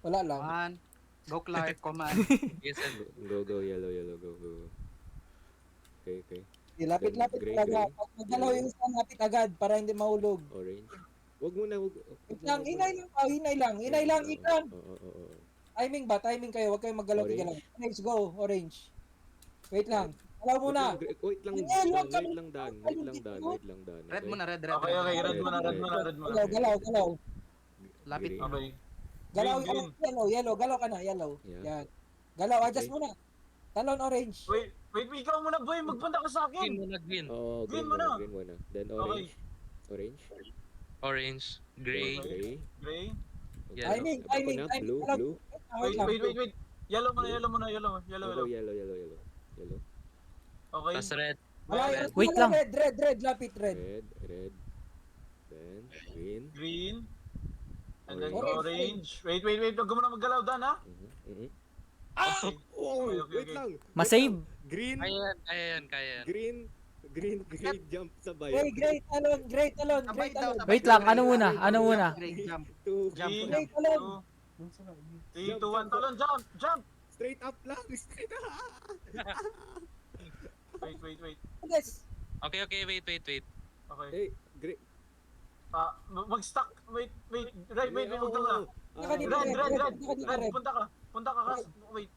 wala lang. 1. Go, Clark. Command. Yes, sir. Go, yellow, go. Okay. Lapit Gray, talaga. gray. Pag magdalaw yung isang lapit agad para hindi mahulog. Orange. Wag mo na, wag. Wait lang, hinay lang. Oh, hinay lang. Hinay lang, Ethan. Oo. Timing ba? Timing kayo. Huwag kayong maggalaw-galaw. Orange, go. Orange. Wait lang. Alaw muna. Wait lang, Tingnan, wag ka- wait lang, Dan. Wait lang, Dan. Red muna, red. Okay, red muna. Galaw, galaw, galaw. Lapit Green. mo. Okay. Galaw, Green. yellow. Galaw ka na, yellow. Yeah. Yan. Galaw, adjust Okay. muna. Talon, orange. Wait, ikaw muna boy, magpunta ka sa Green akin. muna, green. Oo, Green green muna. muna, green muna. Then orange. Orange. Orange, gray. Gray. Gray. Yellow. Timing, Ako timing, na, timing. blue, Galaw. blue. Wait lang. Wait. Yellow muna. Oh, Yellow. yellow. Okay. Tas red. Alay, Wait lang. Red, lapit, red. Red. Then green. Green. And then Orange. orange. Wait. Huwag ka muna maggalaw, Dan, ha? Mhm. Okay. Oh, Okay. wait lang. Masave. Green. Kaya. Green, gray jump sabay. Hey, great talon. Sabay daw, sabay. Wait lang, ano muna? Great jump. Two, Jump. Green. Great talon. 3, 2, 1, talon, jump! straight up lang, straight up. Wait. Yes. Okay, wait. Okay. Hey, great. Mag-stuck. Wait. Right, huwag ka muna. Naka dito, Red. red. Punta ka. Wait.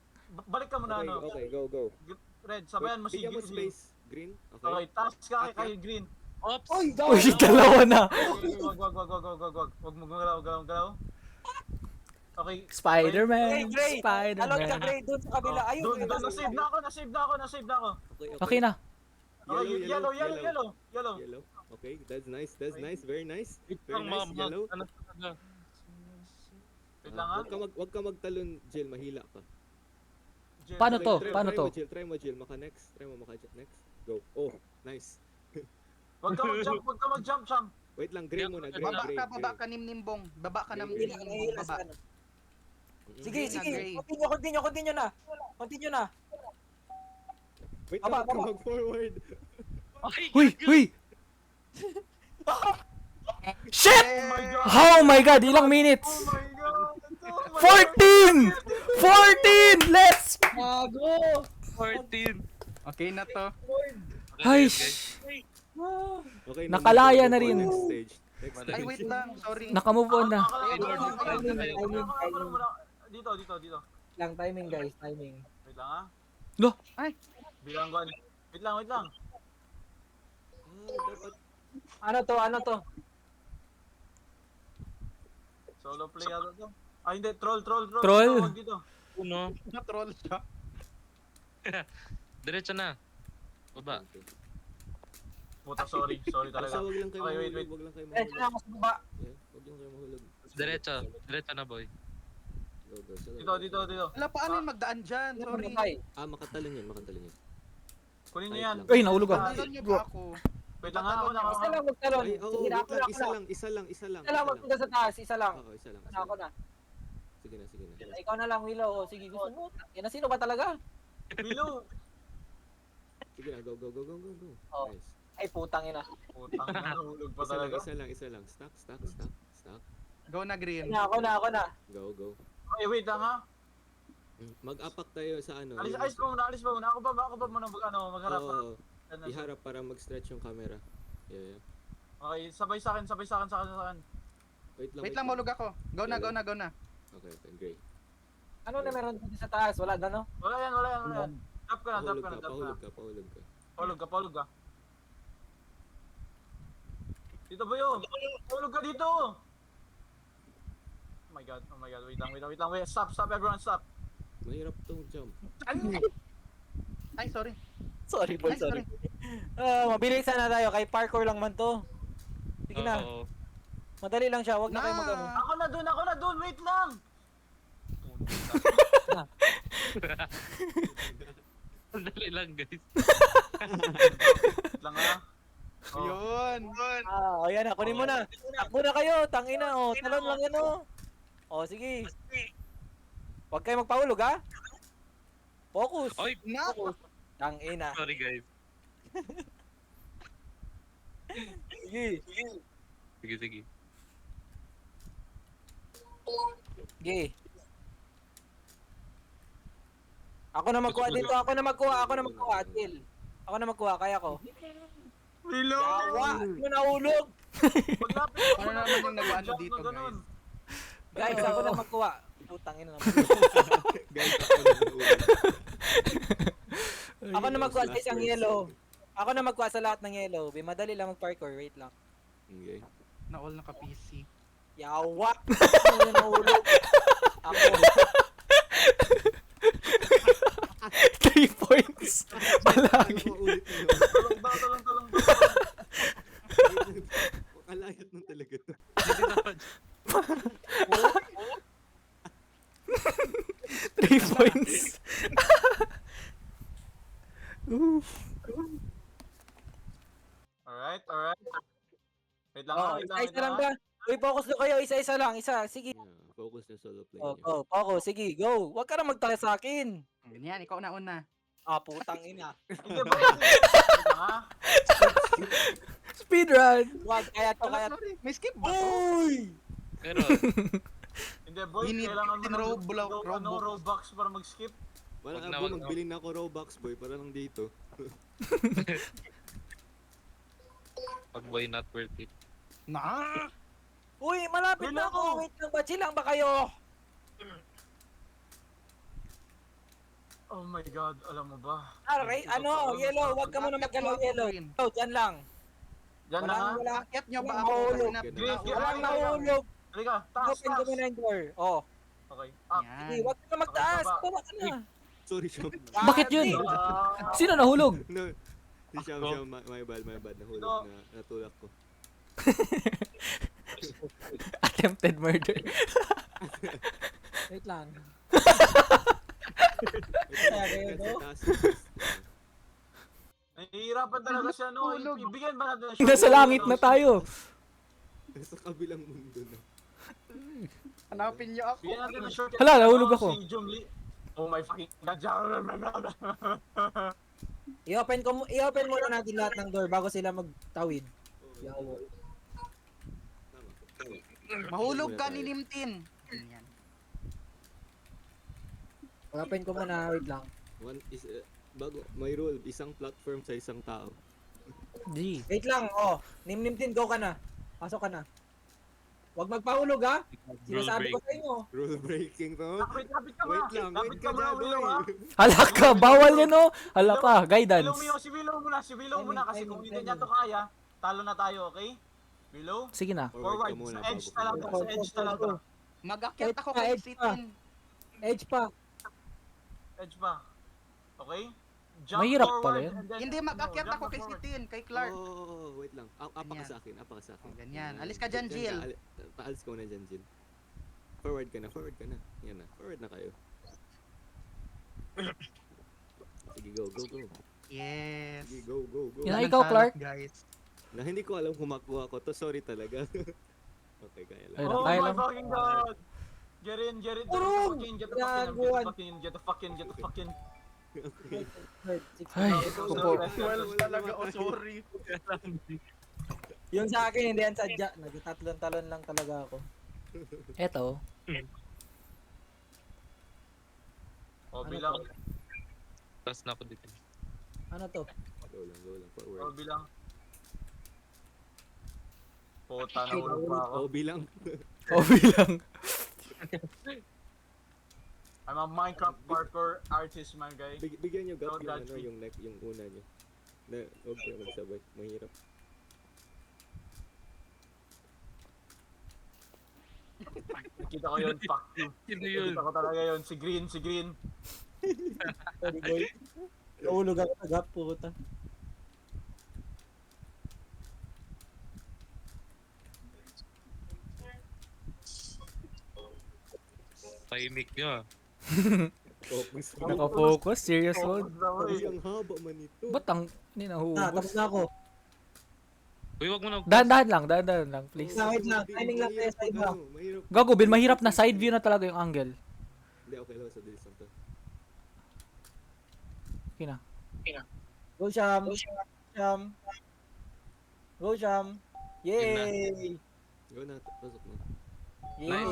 Balik ka muna, ano. Okay, go. Red, sabayan mo si Bigyan mo Green. space. Green, okay. Okay, taas ka kay Green. Oops! Oy, Uy, dalawa na. Wag mo galaw. Okay. Spider-Man. Gray. Talon ka, Spider-Man. Gray, dun sa kabila. Ayun. Doon, nasave na ako. Okay na. Okay, yellow. Yellow. Okay, that's nice. Very nice. Wait Very lang, nice, yellow. Ano talaga? Wait lang, ha? Wag ka magtalon, Jill, mahila ka. Jill, Paano wait, to? Jill. Paano to? Try mo, Jill, maka next. Next. Go. Oh, nice. Wag ka mag-jump. Wait lang, gray muna, gray, Baba gray. ka, baba ka, nimnimbong. Baba ka ng Green. nimnimbong, baba. Sige. Gray. Continue na. Wait Aba, lang, wag ka aba. mag-forward. Huy! Shit! Oh my god, ilang minutes? Oh my God! 14! Let's... Gago. 14. Okay na to. Ay, Okay, Nakalaya na move on, rin. Next stage. Ay, wait lang. Sorry. nakamove on na. Dito. Lang, timing guys, timing. Wait lang, ha? No. Ay. Bilang ko. Wait lang. Dapat Ano to? Solo play ata to. Ah, hindi. Troll. Troll? Wag dito. Uno. Na-troll siya. Diretso na. Baba. Puta, sorry talaga. Basta wag lang kayo Okay, wait. mahulog, wag lang kayo Diretso mahulog. na ako sa baba. Yeah, wag lang kayo mahulog. Diretso na, boy. Go. Dito. Wala, paano yung magdaan dyan? Sorry. Makatalon yan. Kunin niyo yan. Uy, nahulog ako. Talon niyo ba ako? Wait lang, ha? Ako na. Isa lang magtalon. Ay, oo, Sige na, wait ako lang, na. isa lang. Isa lang magpunta sa taas, isa lang. Oo, isa lang. Ako na. Sige na. Ikaw na lang, Willow. O, sige, gusto mo. Yan na, sino ba talaga? Willow. Sige na, go. Oh. Nice. Ay, putang ina. Putang na, nahulog pa talaga. Isa lang. Stack. Go na, Green. Ako na. Go. Okay, wait lang, ha? Mag-apak tayo sa ano. Alis pa muna. Ako ba muna magharap? Oo, iharap para mag-stretch yung camera. Yeah. Okay, sabay sa akin. Wait Wait lang, mahulog ako. Go na. Okay, great. Ano na meron dito sa taas? Wala na, no? Wala yan. Drop ka na. Pahulog ka. Pahulog ka. Dito ba yun? Pahulog ka dito! Oh my god. Wait lang. Stop, everyone, stop. Mahirap tong jump. Ay, sorry. Sorry, Ay, sorry. Mabilisan na tayo. Kay parkour lang man to. Sige na. Oo. Madali lang siya. Huwag na kayo mag-ano. Ako na dun, wait lang! Dali lang, guys. Wait lang, ha? Oh. Yun. Yan na. Kunin mo na. Takbo na kayo. Tangina, talon lang yan, sige. Huwag kayo magpahulog, ha? Focus. Oy, Focus. Tangina. sorry, guys. Sige. Sige. Sige. Ako na magkuha dito. Chill. Ako na magkuha. Kaya ko. Bilo! Yawa! Ano nahulog? Paglapit ko Ano naman yung nag-ano jump dito, na ganun. Guys, ako na magkuha. Putang ina naman. Guys, ako na naulit. Ako na magkuha sa Last isang words. yellow. Ako na magkuha sa lahat ng yellow. Madali lang mag-parkour. Wait lang. Okay. Na all naka-PC. Yawa! Ano na nahulog? Ako. 3 points. Palagi. Maulit na yun. Talong. Makalayat nun talaga to. 3 points. Alright. Wait lang, Oh, wait lang, isa-isa lang ba? Uy, focus na kayo. Isa-isa lang. Isa. Sige. Yeah, focus na solo play Oh, niyo. go. Focus. Sige, go. Huwag ka na magtaka sa akin. Ganyan, ikaw na una. Ah, putang ina. Hindi ba? Wait lang, ha? Speedrun. Wag. Kaya to, kaya to. Sorry, may skip ba to? Uy! Pero, Hindi boy, You need kailangan mo 15 ng Roblox. Robux para mag-skip. Wala Wag ka na, boy, wag na. magbili na ako Robux boy para lang dito. pag boy not worth it. Na! Uy, malapit na ako. Wait lang ba? Chill lang ba kayo? Oh my god, alam mo ba? Aray, ano? Yellow. Huwag ka muna mag-galaw, yellow. Oh, dyan lang. Diyan na ha? Wala. Akit nyo ba Walang ako? mahulog. Kasi Green, green. Walang nahulog. Halika, taas. Open ko muna yung door. Oh. Okay, up. Sige, Yan. huwag ka na magtaas. Okay, baba. Baba ka na. Sorry Sham. Bakit yun? Ah, Sino nahulog? No. Si Sham, Ako? Sham, my bad. Nahulog Ito. na, natulak ko. Attempted murder. Wait lang. Kaya kayo, no? nahihirapan talaga siya, no? Tulog. Ibigyan ba natin Nasa langit na tayo. Nasa kabilang mundo na. Hanapin nyo ako. Bigyan natin ng shortcut. Hala, nahulog No, ako. Si Jumli. Oh my fucking god. I-open muna natin lahat ng door bago sila magtawid. Yawa. Mahulog ka ni Nimtin. Ganyan. Open ko muna. Wait lang. One is, bago, may rule, isang platform sa isang tao. G. Wait lang. Oh. Nimnimtin, go ka na. Pasok ka na. Huwag magpahulog ha. Sinasabi ko sa inyo. Rule breaking to. Lapit ka ba? Wait lang, Lapit wait ka ka ba, dyan, Willow, ha? boy. Hala ka, bawal yan oh. Hala ka, guidance. Si Willow muna kasi kung hindi niya Timing. to kaya, talo na tayo, okay? Willow? Sige na. Forward, ka muna sa edge bago na lang, ka sa edge na lang. Mag-akyat ako Edge pa, kay edge pa. Sitin. Edge pa. Edge pa. Okay? Jump Mahirap forward pala yan. and then- Hindi, mag-akyat jump ako kay forward. Sitin, kay Clark. Oh, wait lang. Apa ka Ganyan. sa akin, apa ka sa akin. Oh, ganyan. Alis ka dyan, Jill. Paalis ka muna dyan, Jill. Forward ka na. Yan na, forward na kayo. Sige, go. Yes. Sige, go. Yan, ikaw, Clark. Guys. Na hindi ko alam kung makuha ko to, sorry talaga. Okay, kaya lang. Ayun. Oh Kaya my lang. fucking god! Get in, Urong! get the fuck in, Gaguan. get the fuck in. Third, six. Ay, Go, ako go, po. go, go, go, go, talaga, go, oh, go. sorry. Yung sa akin, hindi yan sadya. Nagtatlon-talon lang talaga ako. Eto. Oh, Ano bilang. Tapos na ako dito. Ano to? Go lang, Oh, forward. bilang. Puta, nahulog pa ako. Oh, bilang. O bilang. I'm a Minecraft parkour artist, my guy. Bigyan nyo Don't gap judge me. yung una nyo. Na, huwag kayo magsabay. Mahirap. Nakita ko yun, fuck you. Sino yun? Nakita ko talaga yun, si Green. Sorry, boy. Nahulog ako sa gap, puta. Tahimik nyo ah. Focus. Nakafocus, serious mode. Ay, ang haba man ito. Ba't ang Ah, ninahubos? tapos na ako. Uy, wag mo na. Dahan-dahan lang, please. Wait lang, timing lang tayo sa iba. Mahirap. Gago, Bin, mahirap na side view na talaga yung angle. Hindi, okay lang sa bilis lang to. Okay na. Go, Sham. Sham. Go, Sham. Yay! Go na, pasok na. Yay!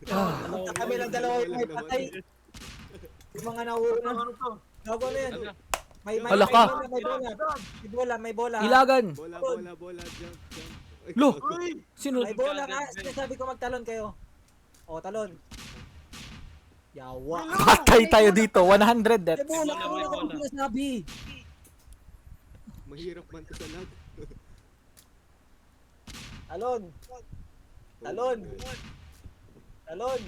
Ah, Kami lang dalawa yung may patay. Yung mga nahuro na. Ano to? Gago na yan. Ano? May Hala ka. May bola. Ilagan. Bola, jump. Ay, Lo! gago. Uy! Sino? May bola nga. Sinasabi ko magtalon kayo. O, talon. Yawa. Patay tayo dito. 100 May deaths. bola. May Ano na bola. kung sinasabi? Mahirap man to sa lag. Talon. Talon. Talon.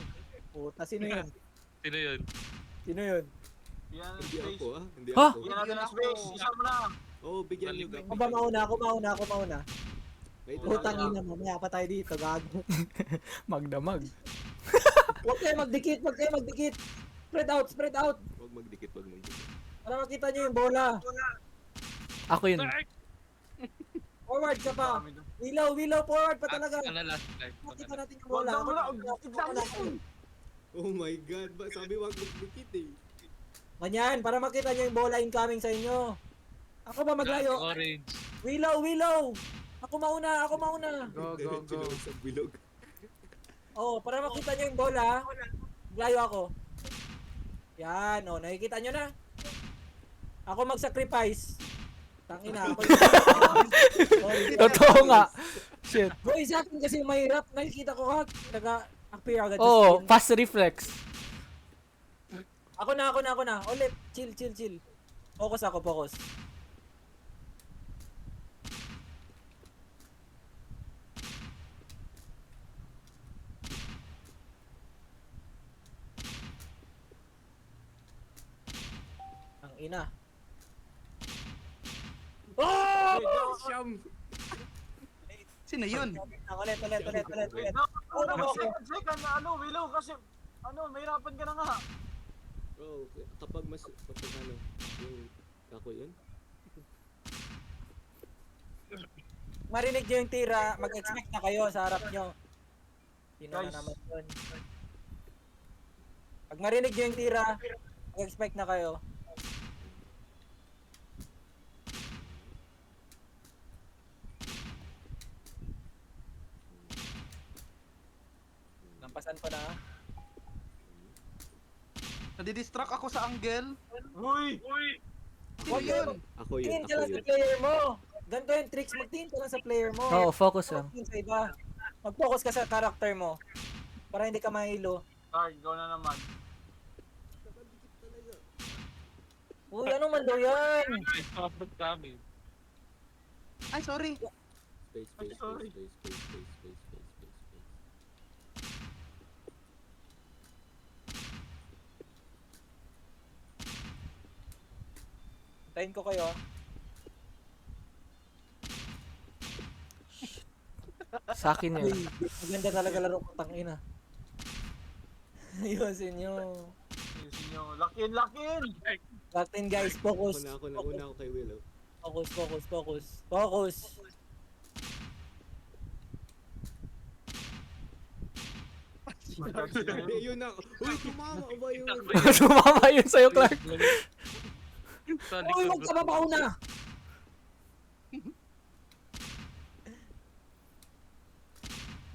Puta, sino yun? Sino yun? Sino yun? Yan ang Hindi space. ako ah. Hindi Ha? ako. Yan ang space. Isa mo na. Oo, bigyan niyo Ako ba mauna? Ako mauna. Wait, Putang ina mo. Maya pa tayo dito. Gago. Magdamag. Huwag kayo magdikit. Spread out. Wag magdikit. Para makita nyo yung bola. Ako yun. Forward ka pa. Dami doon. Wilaw. Forward pa talaga. Ano last life? Makita natin yung Wag bola. na muna. Tignan mo. Oh my god, sabi wag magdikit eh. Manyan, para makita nyo yung bola incoming sa inyo. Ako ba maglayo? Orange. Wilaw. Ako mauna. Diretso naman sa bilog. Oh, para makita nyo yung bola. Maglayo ako. Yan, oh, nakikita nyo na. Ako mag-sacrifice. Tangina ako. Totoo nga. Shit. Boy, sa akin kasi mahirap. Nakikita ko nag-appear agad. sa Oh, screen. fast reflex. Ako na. Ulit. Chill. Focus. Ang ina. Oh! Siyam! Sino yun? Ulit. Wait, no. Second, Willow, kasi, mahirapan ka na nga. Bro, kapag yung kako yun? Marinig nyo yung tira, mag-expect na kayo sa harap nyo. Sino na Guys. naman yun? Pag marinig nyo yung tira, mag-expect na kayo. Lampasan ko na. Nadidistract ako sa angle. Uy! Sino yun? Ako yun, Tingin ka ako lang sa yun. player mo. Ganito yung tricks, magtingin ka lang sa player mo. Oo, focus lang. Tingin sa iba. Mag-focus ka sa character mo. Para hindi ka mahilo. Card, ikaw na naman. Uy, ano man daw yan? Kami. Ay, sorry. Space. Tayin ko kayo. Sa akin Uy, yun. maganda talaga laro ko, tangina. Ayusin nyo. Ayusin nyo. Lakin! Latin guys, focus. Una ako kay Willow. Focus. Eh, yun na. Uy, tumama ba yun? Sumama yun sa'yo, Clark. Sa Uy, huwag ka babaw na!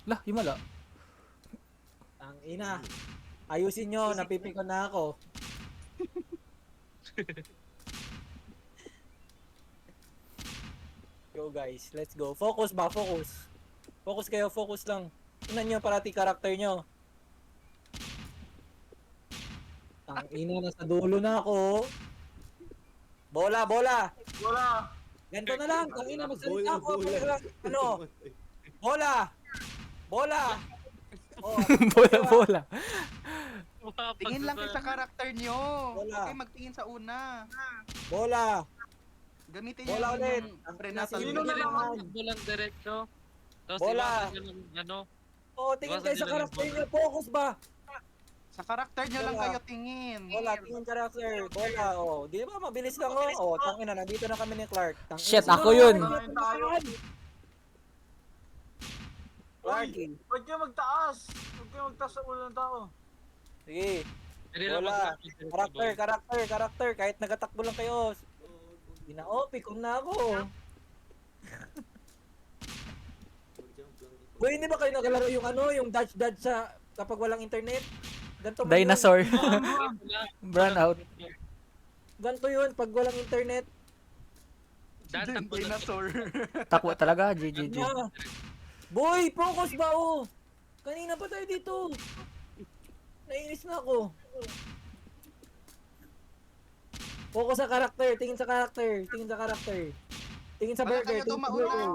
Lah, himala. Ang ina. Ayusin nyo, napipikon na ako. Go guys, let's go. Focus ba? Focus. Focus kayo, focus lang. Tingnan nyo parati karakter nyo. Ang ina, nasa dulo na ako. Bola! Wala! Ganito na lang, ang ina, magsalita ako. Bola. Ano? Bola! Oh, Bola. Tingin lang kayo sa karakter nyo. Wala. Huwag kayo magtingin sa una. bola! Gamitin Bola nyo ulit. yung prenatal. Sino na naman? Bulang diretso. Tapos Bola. iwasan nyo ng ano. Oh, tingin kayo sa Iwasan nila karakter yung nyo. Focus ba? Sa karakter nyo lang Bola. kayo tingin. Bola, tingin karakter. Bola, oh. Di ba, mabilis lang, oh. Oh, tangina, nandito na kami ni Clark. Tangina, Shit, sino ako na yun. naman yung tayo? Clark, Huwag kayo magtaas! Huwag kayo magtaas sa ulo ng tao. sige. Pwede lang Bola. mag-lapis. Karakter. Kahit nagatakbo lang kayo. Picom na ako. Boy, hindi ba kayo nagalaro yung yung dodge sa kapag walang internet? Ganito ba yun? Dinosaur. Brown out. Ganto yun pag walang internet. Daan takbo na. Dinosaur. Takbo talaga, GGG. Na. Boy, focus ba oh? Kanina pa tayo dito. Nainis na ako. Focus sa karakter, tingin sa karakter, tingin sa karakter. Tingin sa Wala burger, kayo tingin sa tumauna. burger.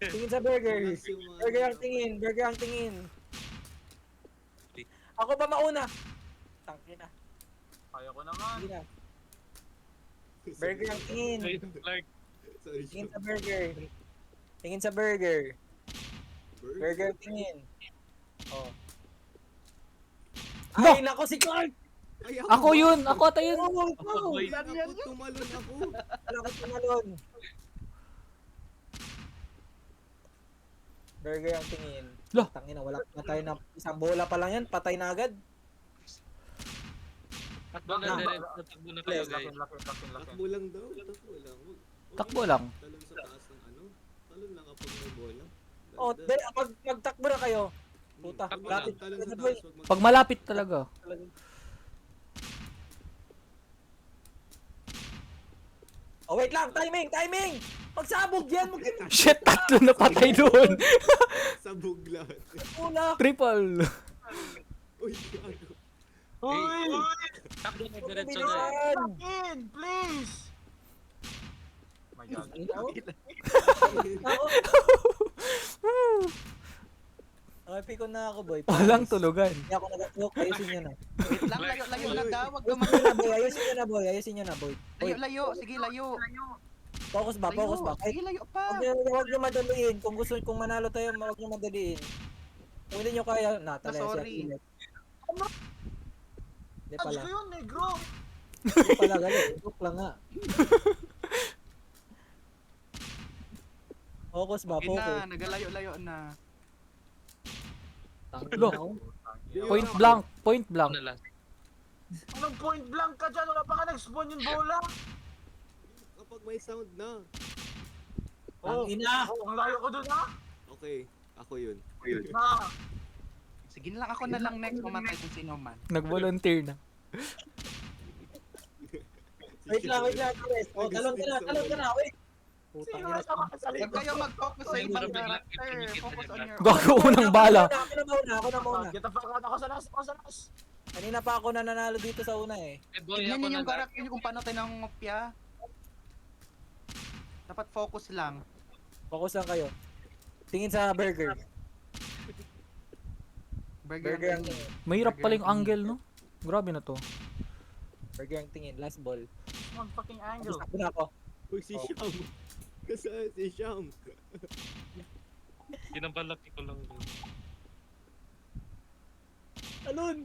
Tingin sa burger. Malas yung mga- Burger ang tingin, burger ang tingin. Ako ba mauna? Tangina, Kaya ko naman. hindi na. Burger ang tingin. Clark. Sorry, Tingin Sean. sa burger. Tingin sa burger. Burger ang tingin. Oh. No! Ay, nako si Clark! Ay, Ako yun! Ako ata yun! Oh, Boy. Ako, tumalon ako. Ano ka tumalon? Burger ang tingin. Lo. Tangina, wala pa tayo na isang bola pa lang yan, patay na agad. Takbo na diretso. Takbo na kayo, guys. Lakin. Takbo lang daw. Takbo lang. Takbo lang. Talon sa taas ng ano. Talon lang kapag may bola. Oh, pag magtakbo na kayo. Puta, Takbo lapit. Talon sa Boy. taas. Wag Pag malapit talaga. Oh, wait lang, timing! Magsabog yan, Shit, tatlo na patay doon. Sabog lahat. magkulak. Triple. Uy, gago. Uy! Takbo na diretso na. Bilisan. In, please! Oh my God. Okay, pikon na ako, boy. Walang tulugan. Hindi ako nag-joke, ayusin nyo na. Wait lang, layo na daw. Wag Ayusin gumawa. nyo na, boy. Ayusin nyo na, boy. Boy, Layo. Sige, layo. focus ba? Focus ba? Kahit Sige, layo pa. Huwag nyo madaliin. Kung manalo tayo, huwag nyo madaliin. Kung hindi nyo kaya, talaya siya. Sorry. Hindi Touch pala. ko yun, negro! Hindi pala, galit. Joke lang nga. Focus ba? Okay Focus. na, nagalayo-layo na. Lo. Point blank. Point blank. Ano last? Anong point blank ka dyan? Wala pa ka nag-spawn yung bola. Kapag may sound na. Ang ina! Ang layo ko dun ha? Okay, ako yun. Ah, Sige na lang, ako na lang next mamatay kung sino man. Nag-volunteer na. Wait lang, Chris. Oh, talon ka na, wait. Putang sino ina. na sa makasali? Huwag kayo mag-focus sa ibang Bigla- character. bigla- Focus on your Gago unang bala. Ako na mauna. Get the fuck out, ako sa last. Kanina pa ako nananalo dito sa una eh. Eh, boy, Tignan ako niyo na yung lang. character niyo kung paano tayo nangungopya. Dapat focus lang. Focus lang kayo. Tingin sa burger. Burger Burger ang ang tingin. Mahirap pala yung angle, no? Grabe na to. Burger ang tingin. Last ball. One fucking angle. Tapos na ako. Uy, si Sham. Kasi si Sham. Pinabalaki ko lang. Talon!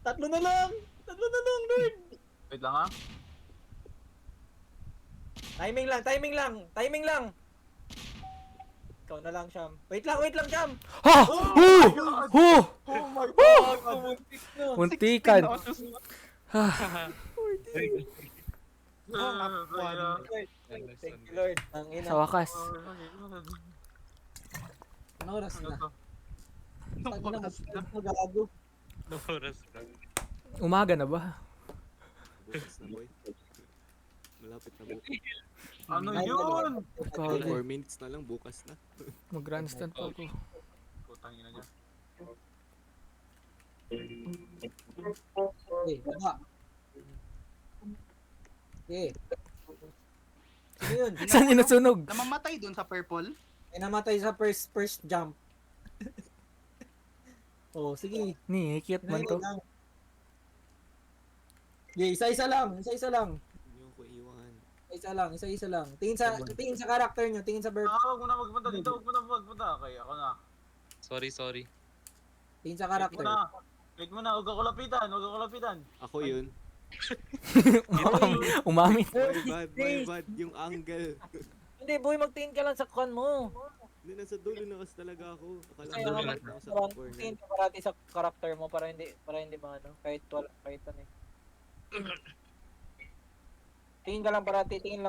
Tatlo na lang, Lord! Wait lang ha? Timing lang! Ikaw na lang, Sham. Wait lang, Sham! Ha! Huh! Oh my God! Muntik na. Muntikan. Thank you, Lord. Ang ina. Sa wakas. Ano oras na? No Tag na, oras. gago. No oras na. Umaga na ba? Bukas na, boy. Malapit na bukas. Ano yun? 4 minutes na lang, bukas na. Mag-grandstand pa ako. Putang ina niya. Okay, baba. Okay. Sino yun? Saan yung nasunog? Namamatay dun sa purple. Ay, namatay sa first jump. Oh, sige. Ni, hikit man to. Lang. Okay, isa-isa lang. Hindi ako iwan. Isa-isa lang. Tingin sa character nyo, tingin sa bird. Huwag mo na magpunta dito, huwag mo na magpunta. Okay, ako na. Sorry. Tingin sa Wait mo character. na. Wait mo na, huwag ako lapitan. Ako yun. Umamin. My bad, yung angle. Hindi, boy, magtingin ka lang sa kwan mo. Hindi, nasa dulo na kasi talaga ako. Akala Kaya ko nga, malapit ako sa corner. tingin ka parati sa character mo para hindi maano, kahit ano eh. Tingin lang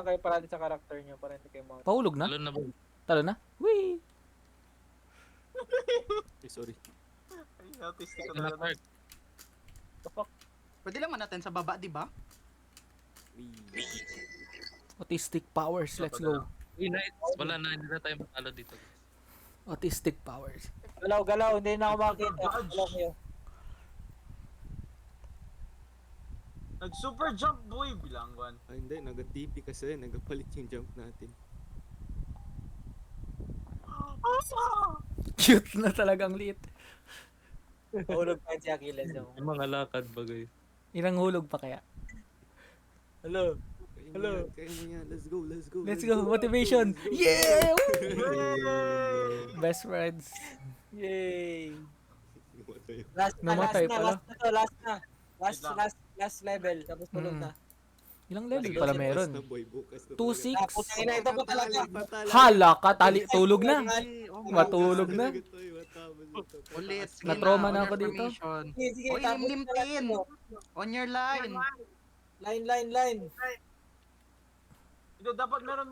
kayo parati sa character nyo para hindi kayo mga. Pahulog na? Talo na ba? Talo na? Wee! Sorry. Ay, autistic ko Ito na, talaga. Clark. Pwede lang natin sa baba, di ba? Autistic powers, let's go. Uy, nice. Wala na, hindi na tayo matalo dito. Autistic powers. Galaw, hindi na ako makakita. Galaw kayo. Nag-super jump, boy. Bilangguan. Ay, hindi. Nag-TP kasi. Nagpalit yung jump natin. Cute na talagang liit. Hulog pa si Achilles. oh. Yung mga lakad ba guys? Ilang hulog pa kaya? Hello. Kaya Hello. mo yan, kaya mo yan. Let's go, let's go. Let's go, motivation. Yeah! Best friends. Yay! Namatay. Namatay pala. Last level. Tapos tulog Mm. na. Ilang level pala meron? Bukas na, boy. Bukas na. 2-6. Putang ina, ito po talaga. Hala ka, tulog na. Matulog na. Ulit. Na-trauma na ako dito. Sige, sige. Oy, tapos lim na lang 10. ito. On your line. Line. Hindi, dapat meron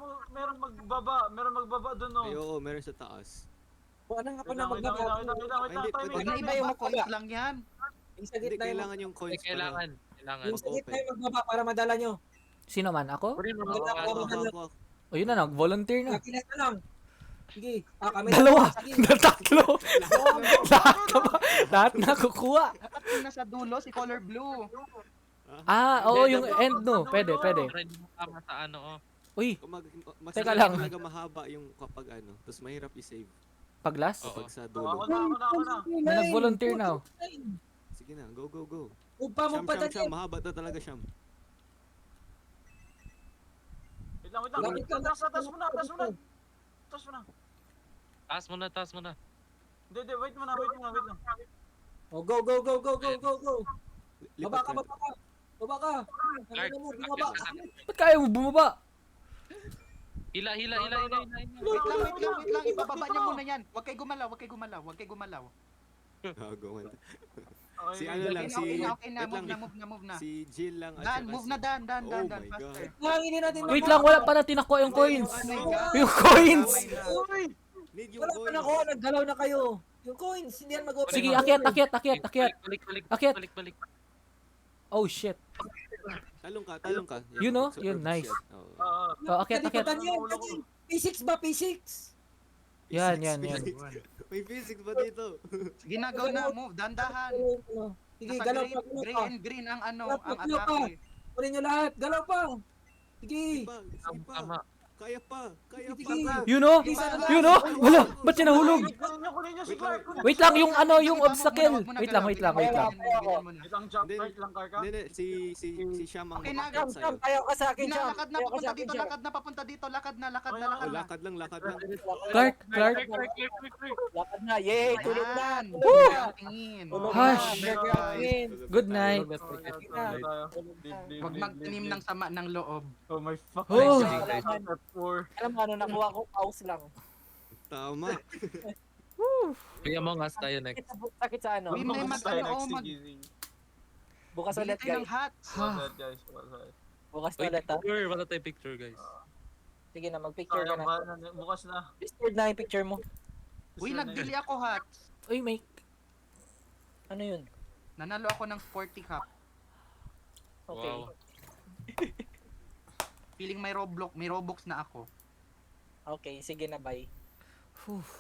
magbaba doon, no. Ay, oo, meron sa taas. Kung ano nga pa Wait na lang, wait lang, magbaba. wait lang, wait lang, wait lang, Hindi, timing, pwede timing. Iba yung coins lang yan. Yung sa Hindi, gitna yung kailangan yung Ay, coins para. kailangan. yung sa gitna yung magbaba para madala nyo. Sino man? Ako? Pwede mo Ako, ako, mga ako. O yun na, nag-volunteer na. Achilles na lang. Sige. Kami Dalawa! Sige. Tatlo! Lahat na kukuha. Dapat yung nasa dulo si color blue. Oo, yung end no. Pwede. Para hindi mo tama sa ano, oh. Uy, Mas Teka lang. talaga mahaba yung kapag ano. Tapos mahirap i-save pag last? Oo. kapag sa Ako dulo. na. May nag-volunteer na. Sige na, go, go, go. Upa mo pa Siyam, mahaba na talaga siyam. Wait lang, wait lang. Taas mo na. Taas mo na. Hindi, wait mo na. Oh, go. Lipat Baba ka. Baba ka. Clark, Ano mo, akit bumaba. ka na. Ba't kaya mo bumaba? Hila. Wait lang. Ibababa niya muna yan. Huwag kayo gumalaw. Gago man. Okay, Si okay, ano okay. lang, Okay na. wait lang. Move na. Si Jill lang at Dan, saka move si- na Dan. Oh my Faster. God. Hanginin natin. Wait lang, wala pa natin nakuha yung coins. Oh my God. Yung coins! Uy! Need yung Wala pa coins. na ko. Naggalaw na kayo. Yung coins. Hindi yan mag-open. Sige, akyat. Balik. Akyat. Balik. Oh shit. Talong ka. Yun, no? Super Yun, nice. shit. Oo. Oh, akyat. P6 ba? P6? Yan. May physics ba dito? Sige na, go na. Move. Dandahan. Sige, Nasa galaw green, pa. Galaw green pa. and green ang Galaw pa, ang galaw pa. atake. Kunin nyo lahat. Galaw pa. Sige. Sige pa. Tama. Kaya pa. Sige. Yun oh! Yun oh! Wala! Ba't siya nahulog? Kunin nyo si Clark. Wait lang, yung ano, yung Sige, obstacle. wag mo na Wait lang. galaw. Wait lang. Wait lang, jump right lang, Karka. Hindi, si Sham ang Okay na, makakit sa'yo. Tayo ka sa akin, Jam. Lakad na Tayo ka papunta sa akin, dito, Jam. papunta dito, lakad na. Lakad lang. Clark. Lakad na. Yay! Tulog na. Yan. Tulog na. Tingin. Tulog Hush. na. Guys. Good night. Huwag magtanim ng sama ng loob. Oh my fuck. Oh. Alam mo, ano nakuha ko? Pause lang. Tama. Kaya Among Us tayo next. Sakit sa ano? Uy, may Bukas Bili ulit, tayo ng guys. hats. Bukas Wait, ulit, ha? picture. Wala tayong picture, guys. Sige na, mag-picture ka na. Bukas na. Discord na yung picture mo. Uy, nagbili ako hats. Uy, may... Ano yun? Nanalo ako ng sporty cup. Okay. Wow. Feeling may Roblox na ako. Okay, sige na, bye.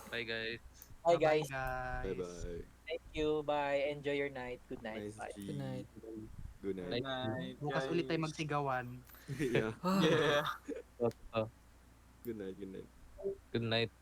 Bye, guys. Bye, guys. Bye-bye. Bye-bye. Thank you. Bye. Enjoy your night. Good night. Nice Bye. G. Good night. Good night. Bukas ulit tayo magsigawan. Yeah. Yeah. Good night. Good night.